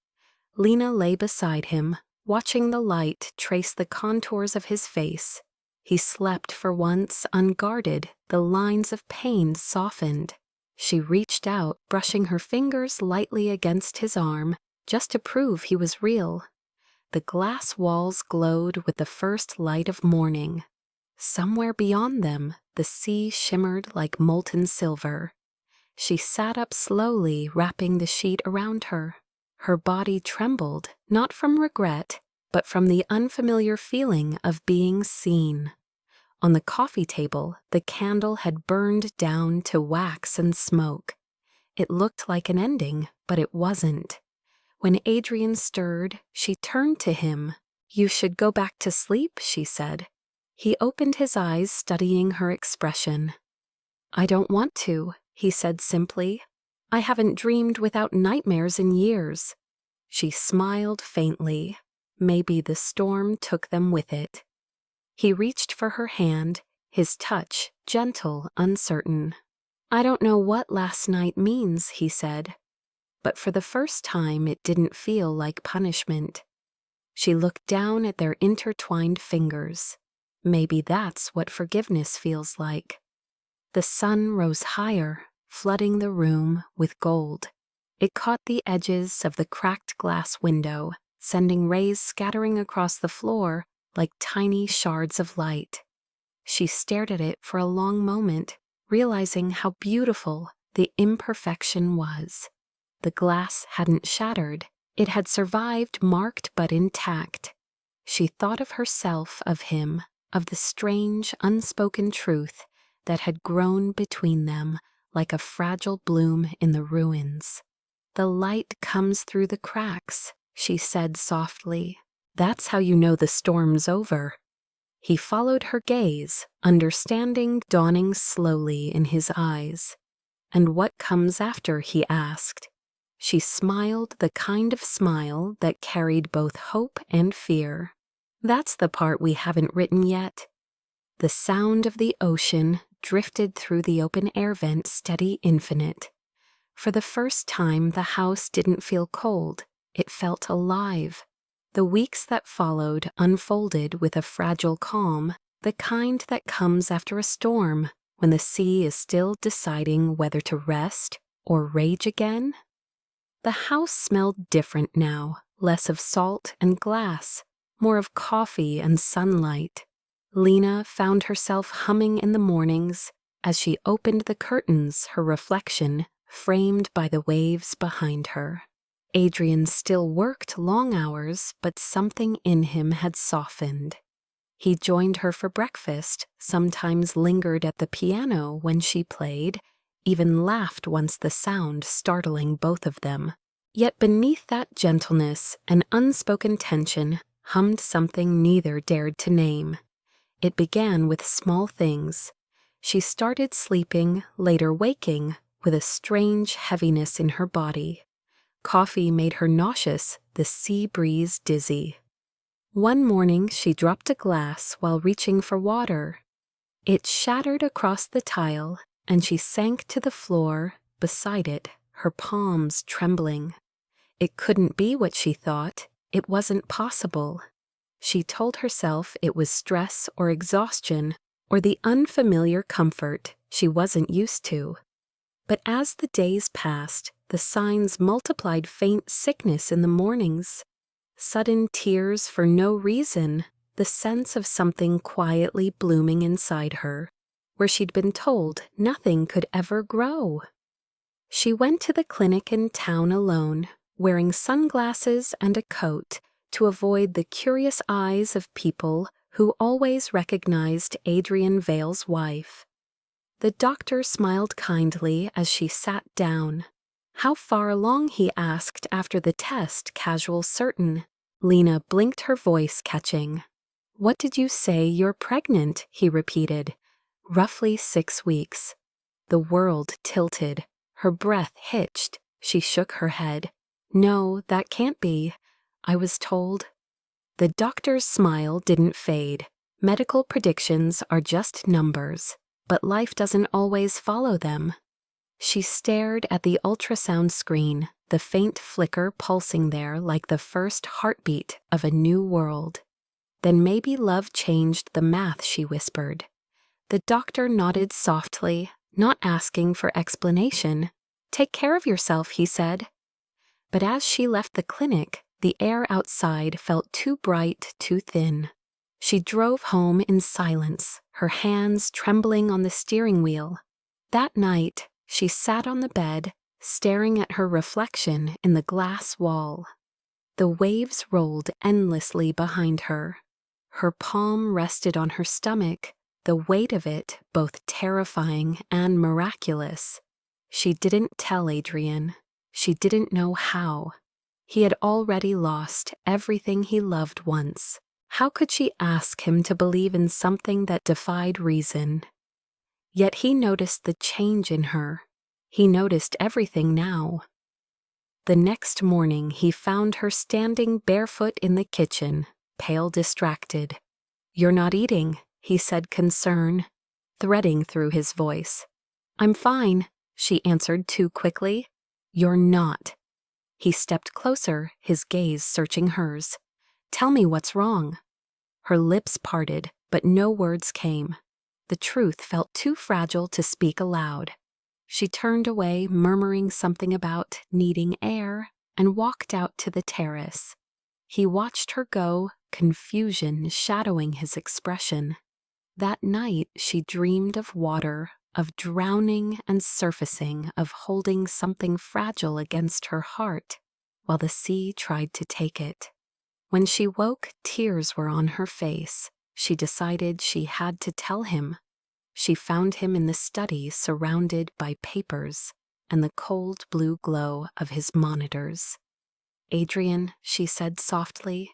Lena lay beside him, watching the light trace the contours of his face. He slept for once, unguarded, the lines of pain softened. She reached out, brushing her fingers lightly against his arm, just to prove he was real. The glass walls glowed with the first light of morning. Somewhere beyond them, the sea shimmered like molten silver. She sat up slowly, wrapping the sheet around her. Her body trembled, not from regret, but from the unfamiliar feeling of being seen. On the coffee table, the candle had burned down to wax and smoke. It looked like an ending, but it wasn't. When Adrian stirred, she turned to him. "You should go back to sleep," she said. He opened his eyes, studying her expression. "I don't want to," he said simply. "I haven't dreamed without nightmares in years." She smiled faintly. Maybe the storm took them with it. He reached for her hand, his touch gentle, uncertain. "I don't know what last night means," he said. But for the first time it didn't feel like punishment. She looked down at their intertwined fingers. Maybe that's what forgiveness feels like. The sun rose higher, flooding the room with gold. It caught the edges of the cracked glass window, sending rays scattering across the floor like tiny shards of light. She stared at it for a long moment, realizing how beautiful the imperfection was. The glass hadn't shattered. It had survived, marked but intact. She thought of herself, of him, of the strange, unspoken truth that had grown between them like a fragile bloom in the ruins. "The light comes through the cracks," she said softly. "That's how you know the storm's over." He followed her gaze, understanding dawning slowly in his eyes. "And what comes after?" he asked. She smiled the kind of smile that carried both hope and fear. "That's the part we haven't written yet." The sound of the ocean drifted through the open-air vent steady infinite. For the first time, the house didn't feel cold. It felt alive. The weeks that followed unfolded with a fragile calm, the kind that comes after a storm, when the sea is still deciding whether to rest or rage again. The house smelled different now, less of salt and glass, more of coffee and sunlight. Lena found herself humming in the mornings. As she opened the curtains, her reflection framed by the waves behind her. Adrian still worked long hours, but something in him had softened. He joined her for breakfast, sometimes lingered at the piano when she played, even laughed once the sound startling both of them. Yet beneath that gentleness, an unspoken tension hummed something neither dared to name. It began with small things. She started sleeping, later waking, with a strange heaviness in her body. Coffee made her nauseous, the sea breeze dizzy. One morning she dropped a glass while reaching for water. It shattered across the tile, and she sank to the floor beside it, her palms trembling. It couldn't be what she thought. It wasn't possible. She told herself it was stress or exhaustion, or the unfamiliar comfort she wasn't used to. But as the days passed, the signs multiplied: faint sickness in the mornings, sudden tears for no reason, the sense of something quietly blooming inside her, where she'd been told nothing could ever grow. She went to the clinic in town alone, wearing sunglasses and a coat to avoid the curious eyes of people who always recognized Adrian Vale's wife. The doctor smiled kindly as she sat down. "How far along?" he asked after the test, casual, certain. Lena blinked, her voice catching. "What did you say? You're pregnant," he repeated. "Roughly 6 weeks." The world tilted. Her breath hitched. She shook her head. "No, that can't be. I was told." The doctor's smile didn't fade. Medical predictions are just numbers, but life doesn't always follow them. She stared at the ultrasound screen, the faint flicker pulsing there like the first heartbeat of a new world. "Then maybe love changed the math," she whispered. The doctor nodded softly, not asking for explanation. "Take care of yourself," he said. But as she left the clinic, the air outside felt too bright, too thin. She drove home in silence, her hands trembling on the steering wheel. That night, she sat on the bed, staring at her reflection in the glass wall. The waves rolled endlessly behind her. Her palm rested on her stomach, the weight of it both terrifying and miraculous. She didn't tell Adrian. She didn't know how. He had already lost everything he loved once. How could she ask him to believe in something that defied reason? Yet he noticed the change in her. He noticed everything now. The next morning he found her standing barefoot in the kitchen, pale, distracted. "You're not eating," he said, concern threading through his voice. "I'm fine," she answered too quickly. "You're not." He stepped closer, his gaze searching hers. "Tell me what's wrong." Her lips parted, but no words came. The truth felt too fragile to speak aloud. She turned away, murmuring something about needing air, and walked out to the terrace. He watched her go, confusion shadowing his expression. That night she dreamed of water, of drowning and surfacing, of holding something fragile against her heart, while the sea tried to take it. When she woke, tears were on her face. She decided she had to tell him. She found him in the study, surrounded by papers and the cold blue glow of his monitors. "Adrian," she said softly.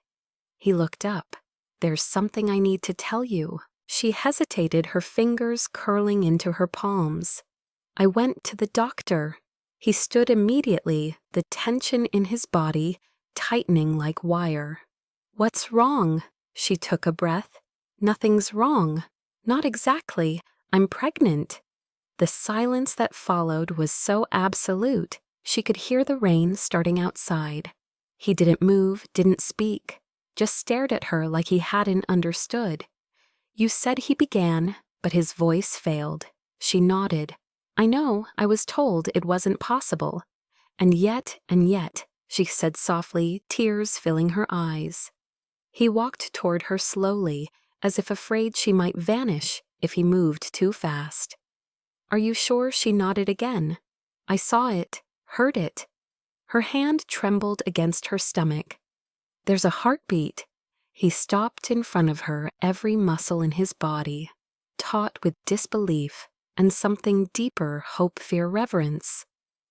He looked up. "There's something I need to tell you." She hesitated, her fingers curling into her palms. "I went to the doctor." He stood immediately, the tension in his body tightening like wire. "What's wrong?" She took a breath. "Nothing's wrong." "Not exactly. I'm pregnant." The silence that followed was so absolute, she could hear the rain starting outside. He didn't move, didn't speak, just stared at her like he hadn't understood. "You said," he began, but his voice failed. She nodded. "I know, I was told it wasn't possible." And yet, she said softly, tears filling her eyes. He walked toward her slowly, as if afraid she might vanish if he moved too fast. "Are you sure?" She nodded again. "I saw it, heard it." Her hand trembled against her stomach. "There's a heartbeat." He stopped in front of her, every muscle in his body taut with disbelief and something deeper, hope, fear, reverence.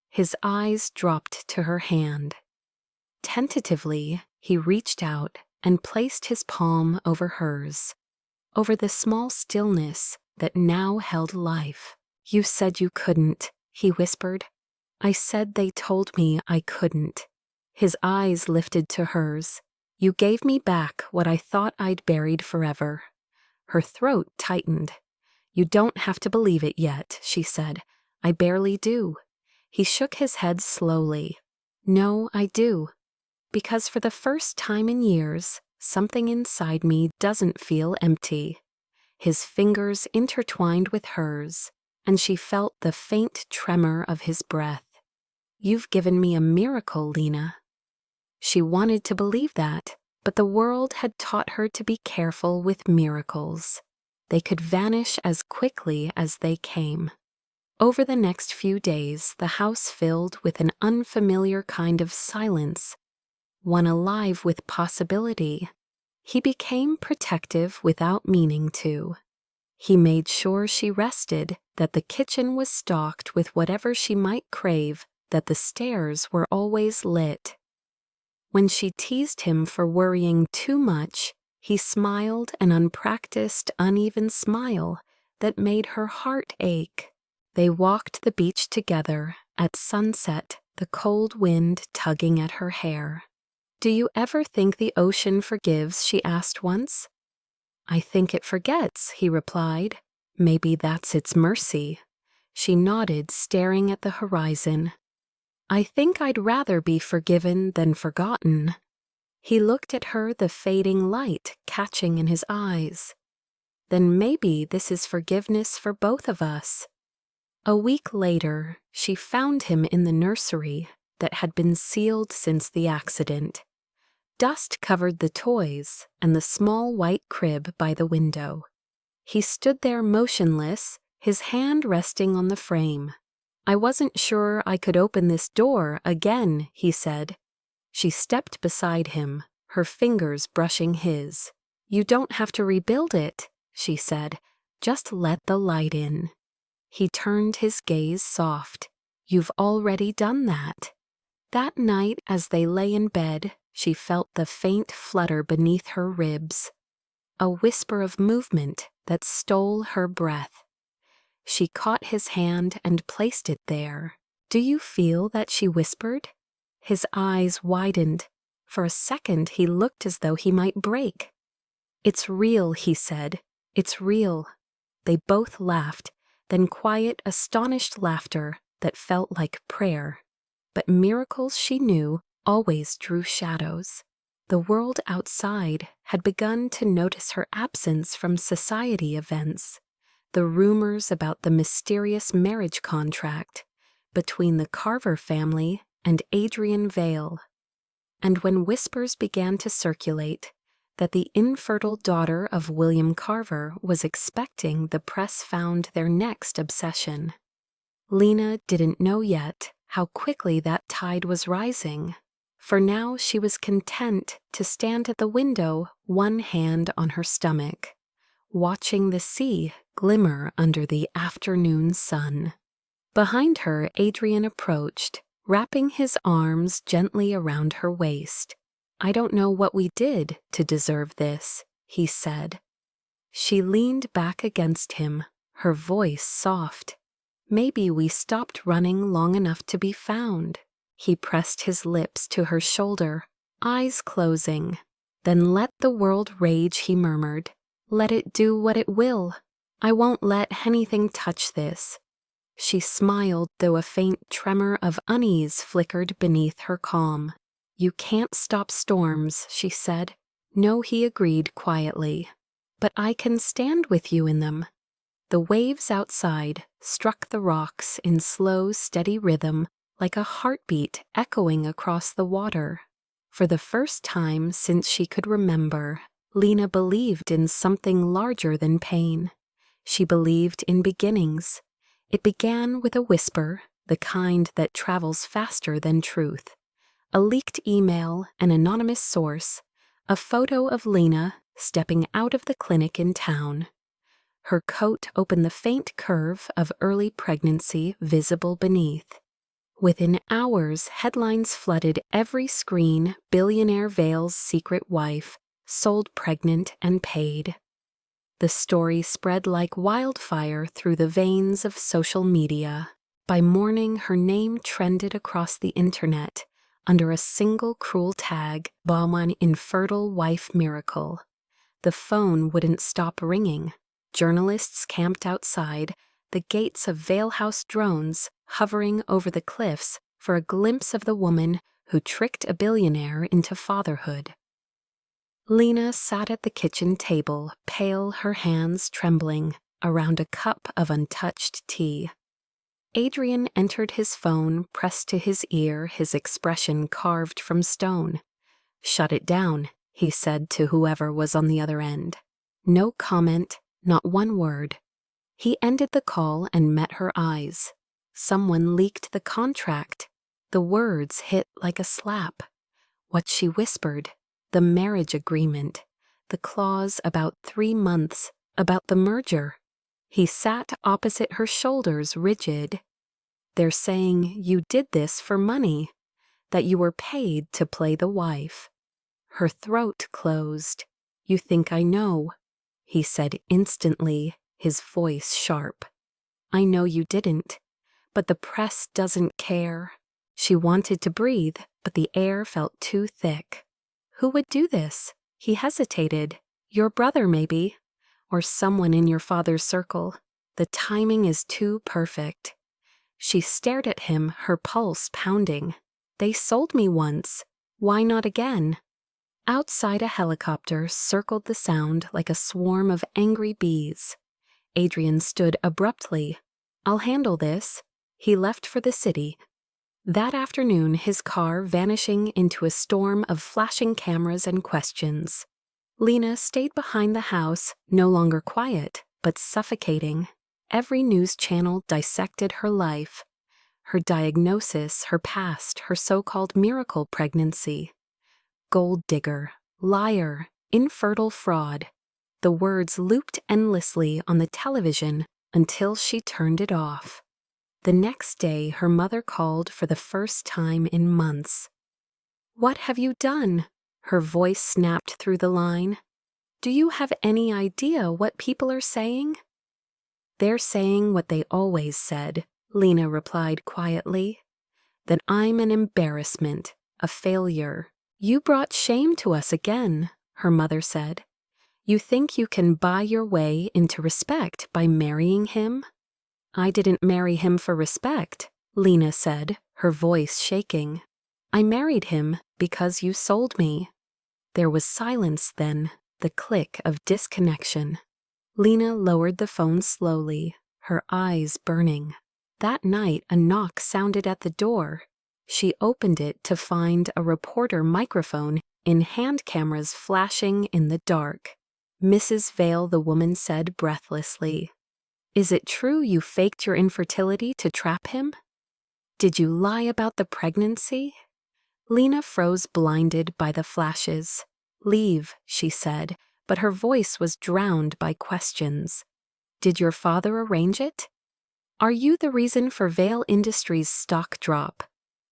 His eyes dropped to her hand. Tentatively, he reached out and placed his palm over hers, over the small stillness that now held life. "You said you couldn't," he whispered. "I said they told me I couldn't." His eyes lifted to hers. "You gave me back what I thought I'd buried forever." Her throat tightened. "You don't have to believe it yet," she said. "I barely do." He shook his head slowly. "No, I do. Because for the first time in years, something inside me doesn't feel empty." His fingers intertwined with hers, and she felt the faint tremor of his breath. "You've given me a miracle, Lena." She wanted to believe that, but the world had taught her to be careful with miracles. They could vanish as quickly as they came. Over the next few days, the house filled with an unfamiliar kind of silence, one alive with possibility. He became protective without meaning to. He made sure she rested, that the kitchen was stocked with whatever she might crave, that the stairs were always lit. When she teased him for worrying too much, he smiled an unpracticed, uneven smile that made her heart ache. They walked the beach together. At sunset, the cold wind tugging at her hair. "Do you ever think the ocean forgives?" she asked once. "I think it forgets," he replied. "Maybe that's its mercy." She nodded, staring at the horizon. "I think I'd rather be forgiven than forgotten." He looked at her, the fading light catching in his eyes. "Then maybe this is forgiveness for both of us." A week later, she found him in the nursery that had been sealed since the accident. Dust covered the toys and the small white crib by the window. He stood there motionless, his hand resting on the frame. "I wasn't sure I could open this door again," he said. She stepped beside him, her fingers brushing his. "You don't have to rebuild it," she said. "Just let the light in." He turned his gaze soft. "You've already done that." That night, as they lay in bed, she felt the faint flutter beneath her ribs, a whisper of movement that stole her breath. She caught his hand and placed it there. "Do you feel that?" she whispered. His eyes widened. For a second, he looked as though he might break. "It's real," he said. "It's real." They both laughed, then quiet, astonished laughter that felt like prayer. But miracles, she knew, always drew shadows. The world outside had begun to notice her absence from society events. The rumors about the mysterious marriage contract between the Carver family and Adrian Vale. And when whispers began to circulate that the infertile daughter of William Carver was expecting, the press found their next obsession. Lena didn't know yet how quickly that tide was rising. For now she was content to stand at the window, one hand on her stomach, watching the sea glimmer under the afternoon sun. Behind her, Adrian approached, wrapping his arms gently around her waist. "I don't know what we did to deserve this," he said. She leaned back against him, her voice soft. Maybe we stopped running long enough to be found. He pressed his lips to her shoulder, eyes closing. Then let the world rage, he murmured. Let it do what it will. I won't let anything touch this. She smiled, though a faint tremor of unease flickered beneath her calm. You can't stop storms, she said. No, he agreed quietly. But I can stand with you in them. The waves outside struck the rocks in slow, steady rhythm, like a heartbeat echoing across the water. For the first time since she could remember, Lena believed in something larger than pain. She believed in beginnings. It began with a whisper, the kind that travels faster than truth. A leaked email, an anonymous source, a photo of Lena stepping out of the clinic in town. Her coat opened the faint curve of early pregnancy visible beneath. Within hours, headlines flooded every screen. Billionaire Vale's secret wife, sold pregnant and paid. The story spread like wildfire through the veins of social media. By morning, her name trended across the internet under a single cruel tag, Baumann infertile wife miracle. The phone wouldn't stop ringing. Journalists camped outside, the gates of Vale House drones hovering over the cliffs for a glimpse of the woman who tricked a billionaire into fatherhood. Lena sat at the kitchen table, pale, her hands trembling, around a cup of untouched tea. Adrian entered his phone, pressed to his ear, his expression carved from stone. "Shut it down," he said to whoever was on the other end. No comment, not one word. He ended the call and met her eyes. Someone leaked the contract. The words hit like a slap. What she whispered, the marriage agreement, the clause about 3 months, about the merger. He sat opposite her shoulders, rigid. "They're saying you did this for money, that you were paid to play the wife." Her throat closed. "You think I know," he said instantly, his voice sharp. "I know you didn't, but the press doesn't care." She wanted to breathe, but the air felt too thick. "Who would do this?" He hesitated. "Your brother, maybe, or someone in your father's circle. The timing is too perfect." She stared at him, her pulse pounding. "They sold me once. Why not again?" Outside, a helicopter circled the sound like a swarm of angry bees. Adrian stood abruptly. "I'll handle this." He left for the city. That afternoon, his car vanishing into a storm of flashing cameras and questions. Lena stayed behind the house, no longer quiet, but suffocating. Every news channel dissected her life, her diagnosis, her past, her so-called miracle pregnancy. Gold digger, liar, infertile fraud. The words looped endlessly on the television until she turned it off. The next day, her mother called for the first time in months. "What have you done?" Her voice snapped through the line. "Do you have any idea what people are saying?" "They're saying what they always said," Lena replied quietly. "That I'm an embarrassment, a failure." "You brought shame to us again," her mother said. "You think you can buy your way into respect by marrying him?" "I didn't marry him for respect," Lena said, her voice shaking. "I married him because you sold me." There was silence then, the click of disconnection. Lena lowered the phone slowly, her eyes burning. That night, a knock sounded at the door. She opened it to find a reporter microphone in hand cameras flashing in the dark. "Mrs. Vale," the woman said breathlessly. "Is it true you faked your infertility to trap him? Did you lie about the pregnancy?" Lena froze, blinded by the flashes. "Leave," she said, but her voice was drowned by questions. "Did your father arrange it? Are you the reason for Vale Industries' stock drop?"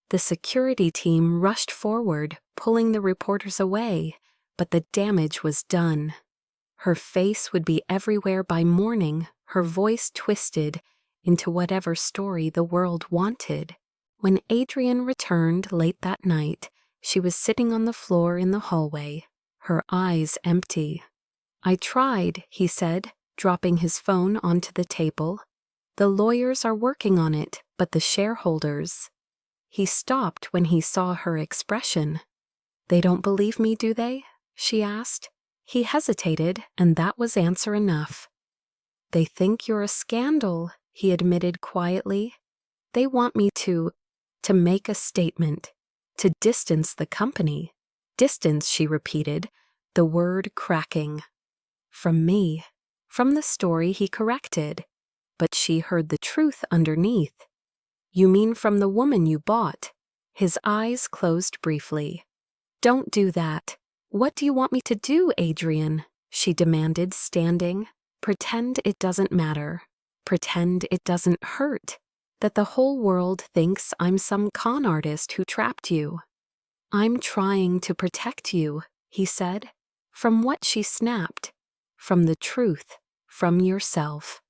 The security team rushed forward, pulling the reporters away, but the damage was done. Her face would be everywhere by morning, her voice twisted into whatever story the world wanted. When Adrian returned late that night, she was sitting on the floor in the hallway, her eyes empty. "I tried," he said, dropping his phone onto the table. "The lawyers are working on it, but the shareholders—" He stopped when he saw her expression. "They don't believe me, do they?" she asked. He hesitated, and that was answer enough. "They think you're a scandal," he admitted quietly. "They want me to make a statement, to distance the company." "Distance," she repeated, the word cracking. "From me." From the story he corrected. But she heard the truth underneath. "You mean from the woman you bought?" His eyes closed briefly. "Don't do that." "What do you want me to do, Adrian?" she demanded, standing. "Pretend it doesn't matter. Pretend it doesn't hurt. That the whole world thinks I'm some con artist who trapped you." "I'm trying to protect you," he said. From what, she snapped? From the truth, from yourself.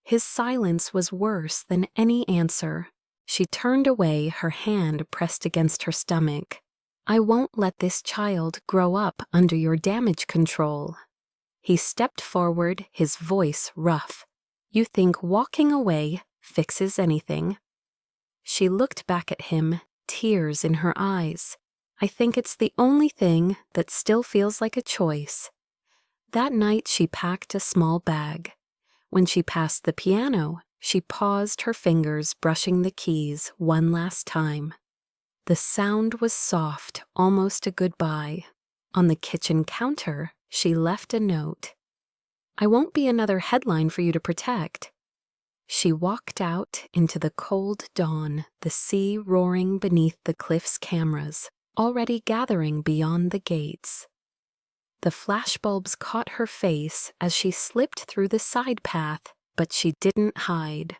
His silence was worse than any answer. She turned away, her hand pressed against her stomach. "I won't let this child grow up under your damage control." He stepped forward, his voice rough. "You think walking away fixes anything?" She looked back at him, tears in her eyes. "I think it's the only thing that still feels like a choice." That night she packed a small bag. When she passed the piano, she paused, her fingers brushing the keys one last time. The sound was soft, almost a goodbye. On the kitchen counter, she left a note. "I won't be another headline for you to protect." She walked out into the cold dawn, the sea roaring beneath the cliff's cameras, already gathering beyond the gates. The flashbulbs caught her face as she slipped through the side path, but she didn't hide.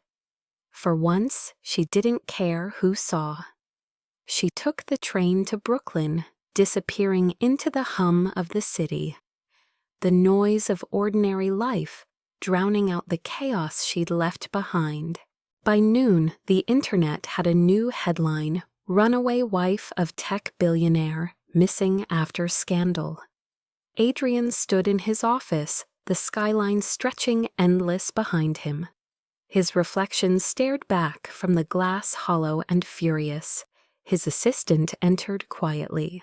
For once, she didn't care who saw. She took the train to Brooklyn, disappearing into the hum of the city. The noise of ordinary life, drowning out the chaos she'd left behind. By noon, the internet had a new headline: "Runaway wife of tech billionaire, missing after scandal." Adrian stood in his office, the skyline stretching endless behind him. His reflection stared back from the glass, hollow and furious. His assistant entered quietly.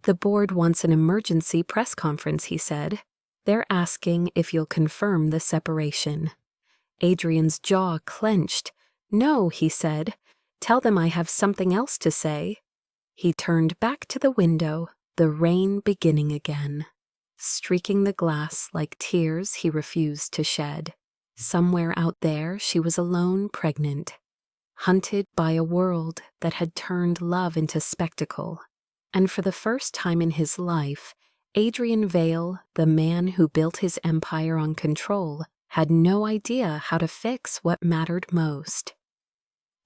"The board wants an emergency press conference," he said. "They're asking if you'll confirm the separation." Adrian's jaw clenched. "No," he said. "Tell them I have something else to say." He turned back to the window, the rain beginning again, streaking the glass like tears he refused to shed. Somewhere out there she was alone, pregnant, hunted by a world that had turned love into spectacle. And for the first time in his life, Adrian Vale, the man who built his empire on control, had no idea how to fix what mattered most.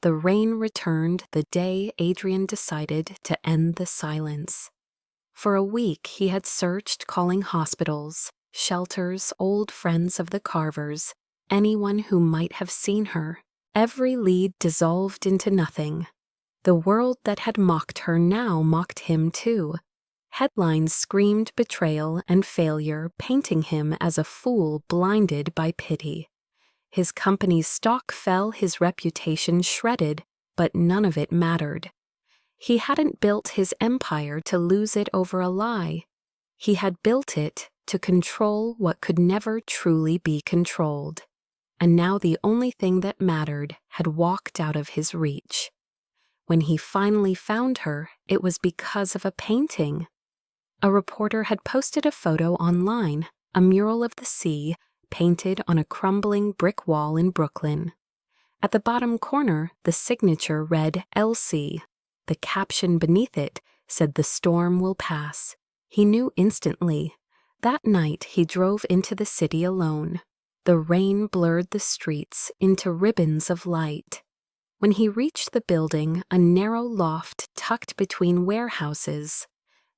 The rain returned the day Adrian decided to end the silence. For a week he had searched, calling hospitals, shelters, old friends of the Carvers, anyone who might have seen her. Every lead dissolved into nothing. The world that had mocked her now mocked him too. Headlines screamed betrayal and failure, painting him as a fool blinded by pity. His company's stock fell, his reputation shredded, but none of it mattered. He hadn't built his empire to lose it over a lie. He had built it to control what could never truly be controlled. And now the only thing that mattered had walked out of his reach. When he finally found her, it was because of a painting. A reporter had posted a photo online, a mural of the sea, painted on a crumbling brick wall in Brooklyn. At the bottom corner, the signature read LC. The caption beneath it said, "The storm will pass." He knew instantly. That night he drove into the city alone. The rain blurred the streets into ribbons of light. When he reached the building, a narrow loft tucked between warehouses,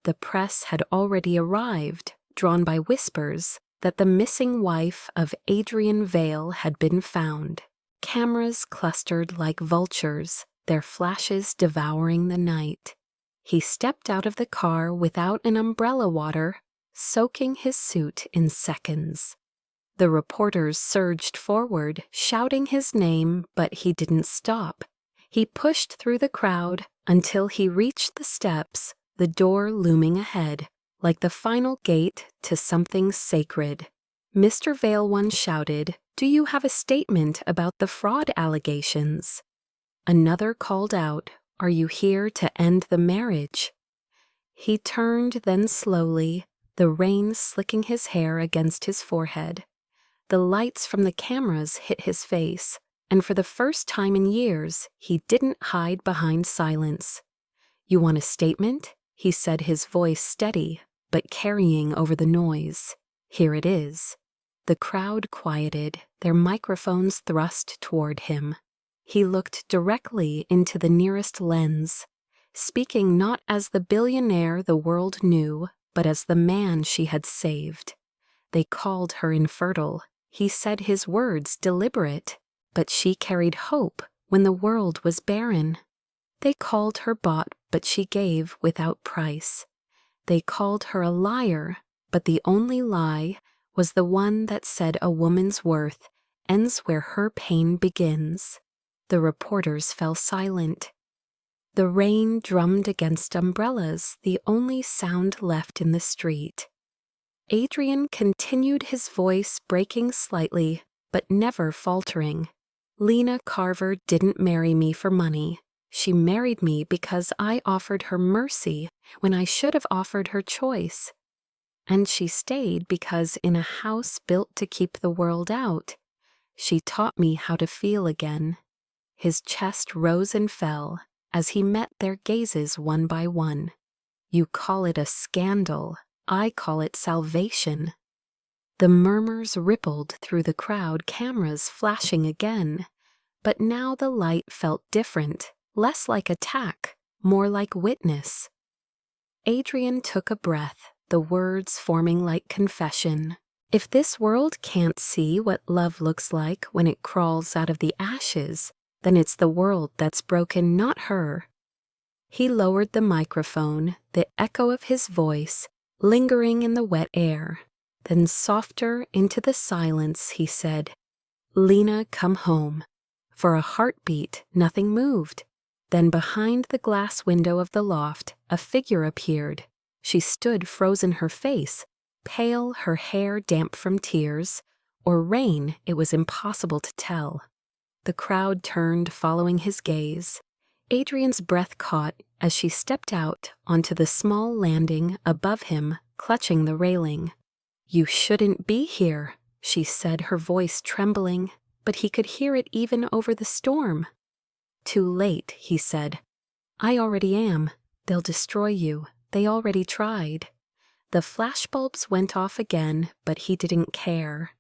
the press had already arrived, drawn by whispers, that the missing wife of Adrian Vale had been found. Cameras clustered like vultures, their flashes devouring the night. He stepped out of the car without an umbrella water, soaking his suit in seconds. The reporters surged forward, shouting his name, but he didn't stop. He pushed through the crowd until he reached the steps, the door looming ahead, like the final gate to something sacred. Mr. Vale once shouted, "Do you have a statement about the fraud allegations?" Another called out, "Are you here to end the marriage?" He turned then slowly, the rain slicking his hair against his forehead. The lights from the cameras hit his face, and for the first time in years, he didn't hide behind silence. "You want a statement?" he said, his voice steady, but carrying over the noise. "Here it is." The crowd quieted, their microphones thrust toward him. He looked directly into the nearest lens, speaking not as the billionaire the world knew, but as the man she had saved. They called her infertile. He said his words deliberate, but she carried hope when the world was barren. They called her bought, but she gave without price. They called her a liar, but the only lie was the one that said a woman's worth ends where her pain begins. The reporters fell silent. The rain drummed against umbrellas, the only sound left in the street. Adrian continued, his voice breaking slightly, but never faltering. "Lena Carver didn't marry me for money. She married me because I offered her mercy when I should have offered her choice. And she stayed because in a house built to keep the world out, she taught me how to feel again." His chest rose and fell as he met their gazes one by one. "You call it a scandal. I call it salvation." The murmurs rippled through the crowd, cameras flashing again. But now the light felt different, less like attack, more like witness. Adrian took a breath, the words forming like confession. "If this world can't see what love looks like when it crawls out of the ashes, then it's the world that's broken, not her." He lowered the microphone, the echo of his voice lingering in the wet air. Then softer into the silence he said, "Lena, come home." For a heartbeat, nothing moved. Then behind the glass window of the loft, a figure appeared. She stood frozen, her face pale, her hair damp from tears, or rain, it was impossible to tell. The crowd turned, following his gaze. Adrian's breath caught as she stepped out onto the small landing above him, clutching the railing. "You shouldn't be here," she said, her voice trembling, but he could hear it even over the storm. "Too late," he said. "I already am. They'll destroy you. They already tried." The flashbulbs went off again, but he didn't care.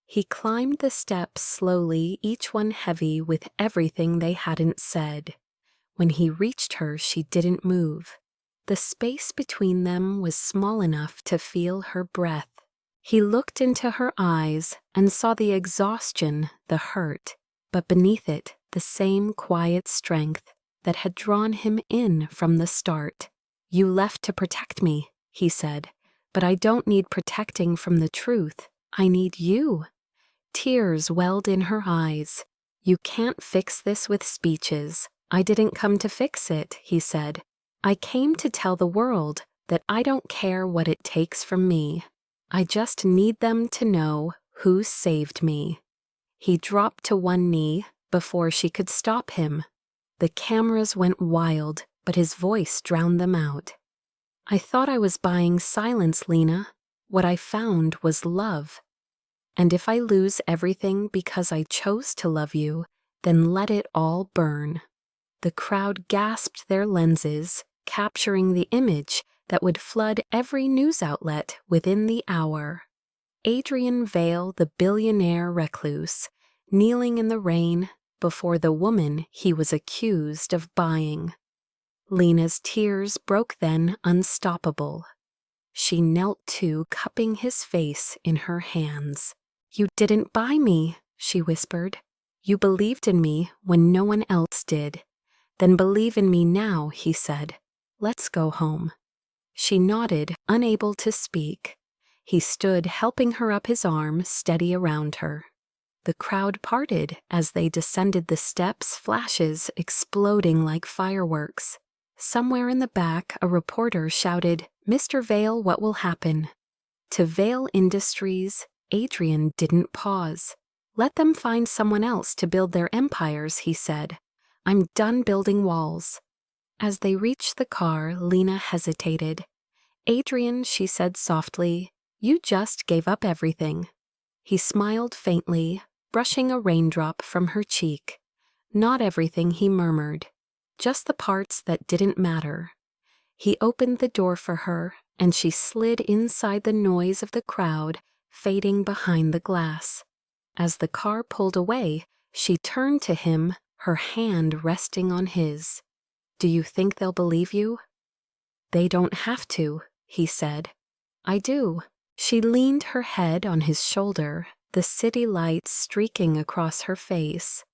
He climbed the steps slowly, each one heavy with everything they hadn't said. When he reached her, she didn't move. The space between them was small enough to feel her breath. He looked into her eyes and saw the exhaustion, the hurt, but beneath it, the same quiet strength that had drawn him in from the start. "You left to protect me," he said, "but I don't need protecting from the truth. I need you." Tears welled in her eyes. "You can't fix this with speeches. I didn't come to fix it," he said. "I came to tell the world that I don't care what it takes from me. I just need them to know who saved me." He dropped to one knee before she could stop him. The cameras went wild, but his voice drowned them out. "I thought I was buying silence, Lena. What I found was love. And if I lose everything because I chose to love you, then let it all burn." The crowd gasped, their lenses capturing the image that would flood every news outlet within the hour. Adrian Vale, the billionaire recluse, kneeling in the rain before the woman he was accused of buying. Lena's tears broke then, unstoppable. She knelt too, cupping his face in her hands. "You didn't buy me," she whispered. "You believed in me when no one else did. Then believe in me now," he said. "Let's go home." She nodded, unable to speak. He stood, helping her up his arm, steady around her. The crowd parted as they descended the steps, flashes exploding like fireworks. Somewhere in the back, a reporter shouted, "Mr. Vale, what will happen?" To Vale Industries, Adrian didn't pause. "Let them find someone else to build their empires," he said. "I'm done building walls." As they reached the car, Lena hesitated. "Adrian," she said softly, "you just gave up everything." He smiled faintly, brushing a raindrop from her cheek. "Not everything," he murmured. "Just the parts that didn't matter." He opened the door for her, and she slid inside the noise of the crowd, fading behind the glass. As the car pulled away, she turned to him, her hand resting on his. "Do you think they'll believe you?" "They don't have to," he said. "I do." She leaned her head on his shoulder, the city lights streaking across her face.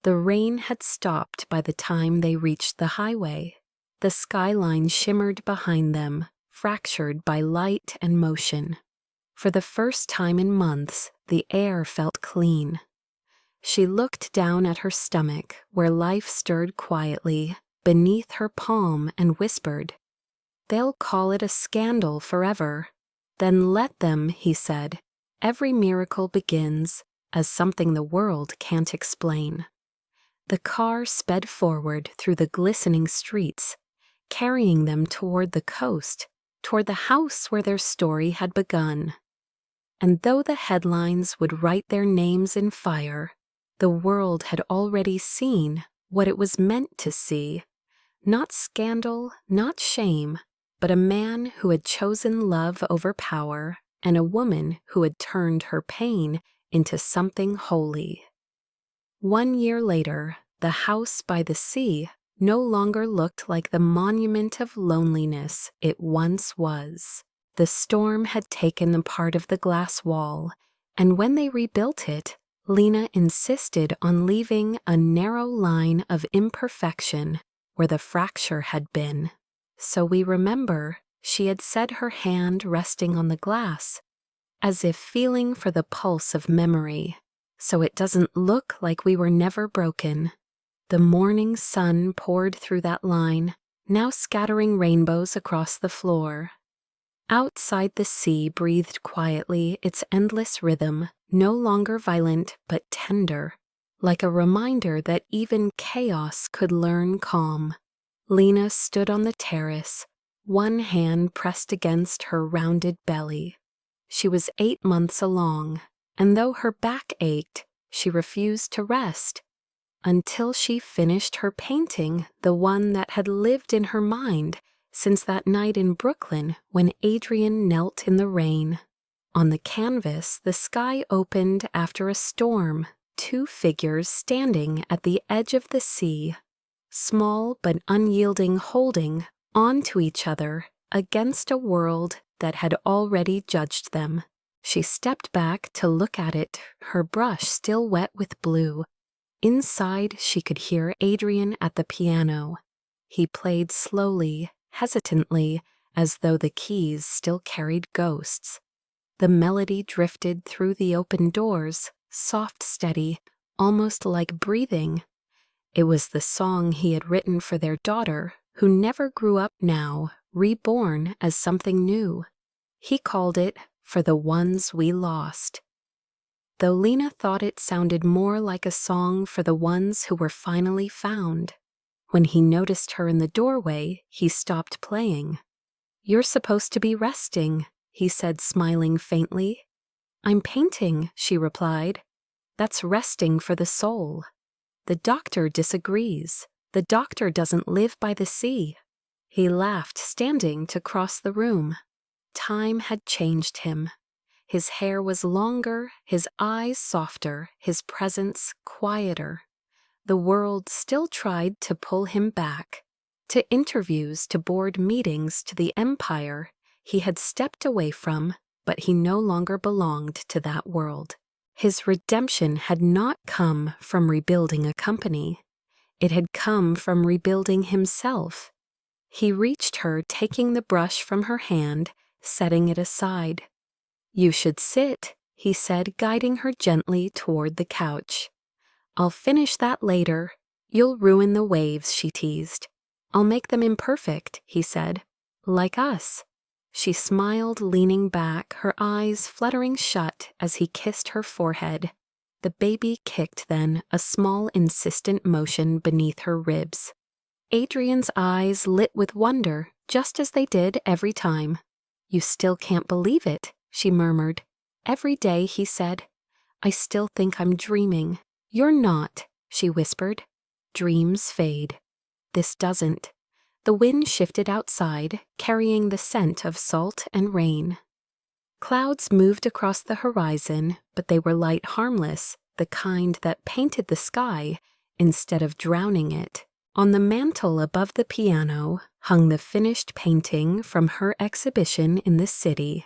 The rain had stopped by the time they reached the highway. The skyline shimmered behind them, fractured by light and motion. For the first time in months, the air felt clean. She looked down at her stomach, where life stirred quietly, beneath her palm, and whispered, "They'll call it a scandal forever." "Then let them," he said. "Every miracle begins as something the world can't explain." The car sped forward through the glistening streets, carrying them toward the coast, toward the house where their story had begun. And though the headlines would write their names in fire, the world had already seen what it was meant to see. Not scandal, not shame, but a man who had chosen love over power, and a woman who had turned her pain into something holy. 1 year later, the house by the sea no longer looked like the monument of loneliness it once was. The storm had taken the part of the glass wall, and when they rebuilt it, Lena insisted on leaving a narrow line of imperfection where the fracture had been. "So we remember," she had said, her hand resting on the glass, as if feeling for the pulse of memory, "so it doesn't look like we were never broken." The morning sun poured through that line, now scattering rainbows across the floor. Outside, the sea breathed quietly, its endless rhythm, no longer violent but tender, like a reminder that even chaos could learn calm. Lena stood on the terrace, one hand pressed against her rounded belly. She was 8 months along, and though her back ached, she refused to rest until she finished her painting, the one that had lived in her mind since that night in Brooklyn when Adrian knelt in the rain. On the canvas, the sky opened after a storm, 2 figures standing at the edge of the sea, small but unyielding, holding on to each other against a world that had already judged them. She stepped back to look at it, her brush still wet with blue. Inside, she could hear Adrian at the piano. He played slowly, hesitantly, as though the keys still carried ghosts. The melody drifted through the open doors, soft, steady, almost like breathing. It was the song he had written for their daughter, who never grew up now, reborn as something new. He called it "For the Ones We Lost." Though Lena thought it sounded more like a song for the ones who were finally found. When he noticed her in the doorway, he stopped playing. "You're supposed to be resting," he said, smiling faintly. "I'm painting," she replied. "That's resting for the soul." "The doctor disagrees. The doctor doesn't live by the sea." He laughed, standing to cross the room. Time had changed him. His hair was longer, his eyes softer, his presence quieter. The world still tried to pull him back. To interviews, to board meetings, to the empire, he had stepped away from, but he no longer belonged to that world. His redemption had not come from rebuilding a company. It had come from rebuilding himself. He reached her, taking the brush from her hand, setting it aside. "You should sit," he said, guiding her gently toward the couch. "I'll finish that later. You'll ruin the waves," she teased. "I'll make them imperfect," he said. "Like us." She smiled, leaning back, her eyes fluttering shut as he kissed her forehead. The baby kicked then, a small insistent motion beneath her ribs. Adrian's eyes lit with wonder, just as they did every time. "You still can't believe it," she murmured. "Every day," he said. "I still think I'm dreaming." "You're not," she whispered. "Dreams fade. This doesn't." The wind shifted outside, carrying the scent of salt and rain. Clouds moved across the horizon, but they were light, harmless, the kind that painted the sky instead of drowning it. On the mantel above the piano hung the finished painting from her exhibition in the city,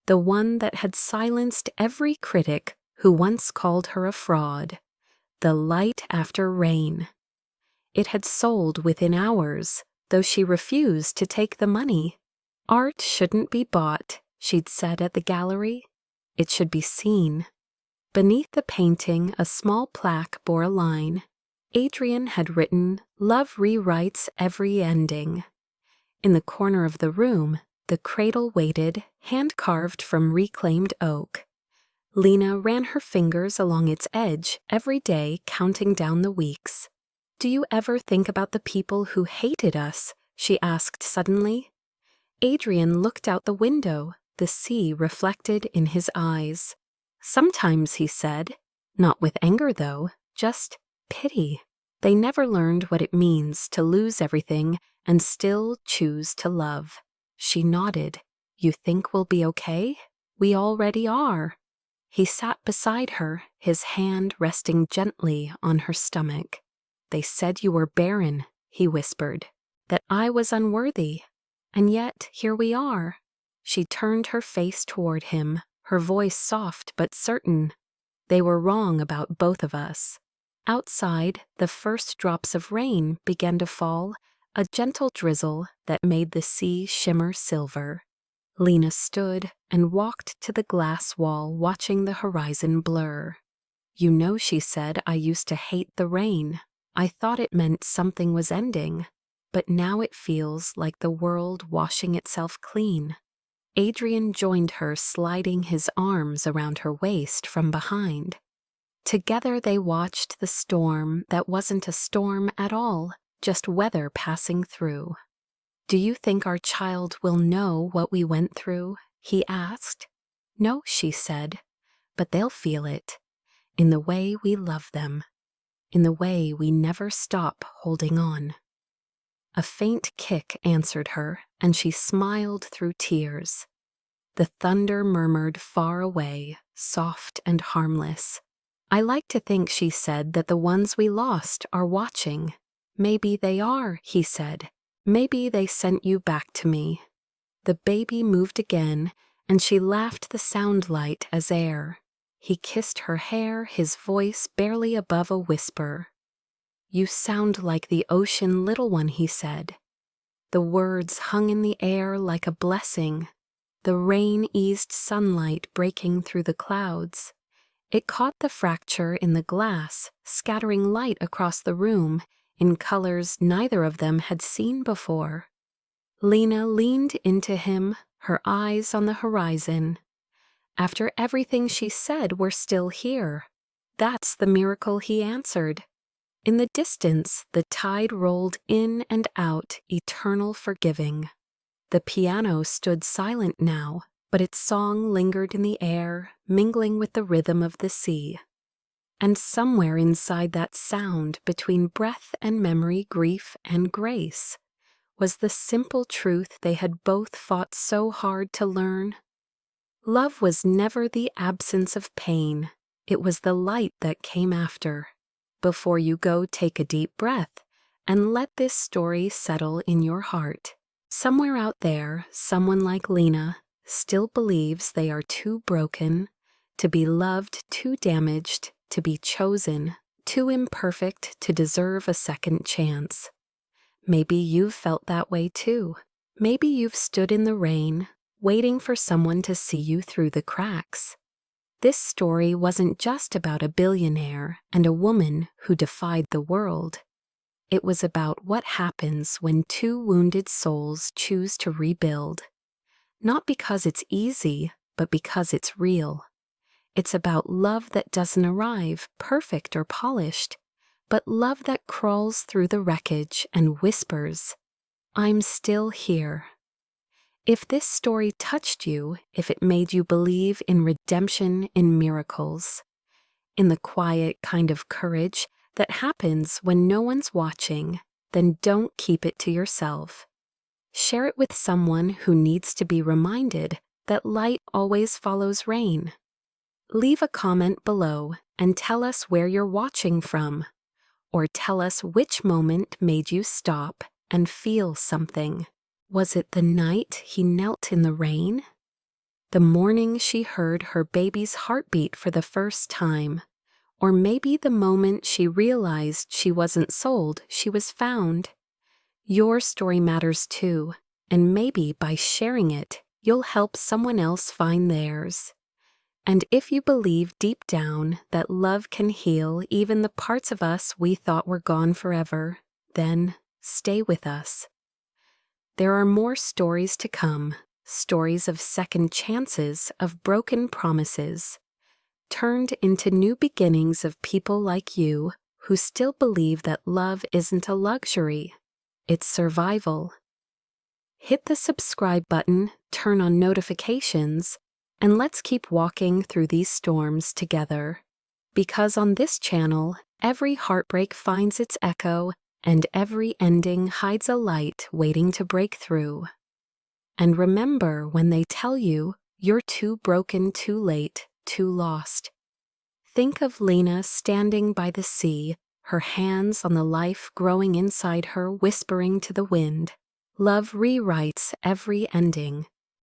the one that had silenced every critic who once called her a fraud, "The Light After Rain." It had sold within hours, though she refused to take the money. "Art shouldn't be bought," she'd said at the gallery. "It should be seen." Beneath the painting, a small plaque bore a line. Adrian had written, "Love rewrites every ending." In the corner of the room, the cradle waited, hand-carved from reclaimed oak. Lena ran her fingers along its edge every day, counting down the weeks. "Do you ever think about the people who hated us?" she asked suddenly. Adrian looked out the window, the sea reflected in his eyes. "Sometimes," he said. "Not with anger, though, just pity. They never learned what it means to lose everything and still choose to love." She nodded. "You think we'll be okay? We already are." He sat beside her, his hand resting gently on her stomach. "They said you were barren," he whispered, "that I was unworthy. And yet here we are." She turned her face toward him, her voice soft but certain. "They were wrong about both of us." Outside, the first drops of rain began to fall, a gentle drizzle that made the sea shimmer silver. Lena stood and walked to the glass wall, watching the horizon blur. "You know," she said, "I used to hate the rain. I thought it meant something was ending, but now it feels like the world washing itself clean." Adrian joined her, sliding his arms around her waist from behind. Together they watched the storm that wasn't a storm at all, just weather passing through. "Do you think our child will know what we went through?" he asked. "No," she said, "but they'll feel it, in the way we love them, in the way we never stop holding on." A faint kick answered her, and she smiled through tears. The thunder murmured far away, soft and harmless. "I like to think," she said, "that the ones we lost are watching." "Maybe they are," he said. "Maybe they sent you back to me." The baby moved again, and she laughed, the sound light as air. He kissed her hair, his voice barely above a whisper. "You sound like the ocean, little one," he said. The words hung in the air like a blessing. The rain-eased sunlight breaking through the clouds. It caught the fracture in the glass, scattering light across the room in colors neither of them had seen before. Lena leaned into him, her eyes on the horizon. "After everything she said, we're still here." "That's the miracle," he answered. In the distance, the tide rolled in and out, eternal forgiving. The piano stood silent now, but its song lingered in the air, mingling with the rhythm of the sea. And somewhere inside that sound, between breath and memory, grief and grace, was the simple truth they had both fought so hard to learn. Love was never the absence of pain. It was the light that came after. Before you go, take a deep breath and let this story settle in your heart. Somewhere out there, someone like Lena still believes they are too broken to be loved, too damaged to be chosen, too imperfect to deserve a second chance. Maybe you've felt that way too. Maybe you've stood in the rain, waiting for someone to see you through the cracks. This story wasn't just about a billionaire and a woman who defied the world. It was about what happens when two wounded souls choose to rebuild. Not because it's easy, but because it's real. It's about love that doesn't arrive perfect or polished, but love that crawls through the wreckage and whispers, "I'm still here." If this story touched you, if it made you believe in redemption, in miracles, in the quiet kind of courage that happens when no one's watching, then don't keep it to yourself. Share it with someone who needs to be reminded that light always follows rain. Leave a comment below and tell us where you're watching from, or tell us which moment made you stop and feel something. Was it the night he knelt in the rain? The morning she heard her baby's heartbeat for the first time? Or maybe the moment she realized she wasn't sold, she was found? Your story matters too, and maybe by sharing it, you'll help someone else find theirs. And if you believe deep down that love can heal even the parts of us we thought were gone forever, then stay with us. There are more stories to come, stories of second chances, of broken promises, turned into new beginnings of people like you who still believe that love isn't a luxury, it's survival. Hit the subscribe button, turn on notifications, and let's keep walking through these storms together. Because on this channel, every heartbreak finds its echo, and every ending hides a light waiting to break through. And remember when they tell you you're too broken, too late, too lost. Think of Lena standing by the sea, her hands on the life growing inside her, whispering to the wind. Love rewrites every ending.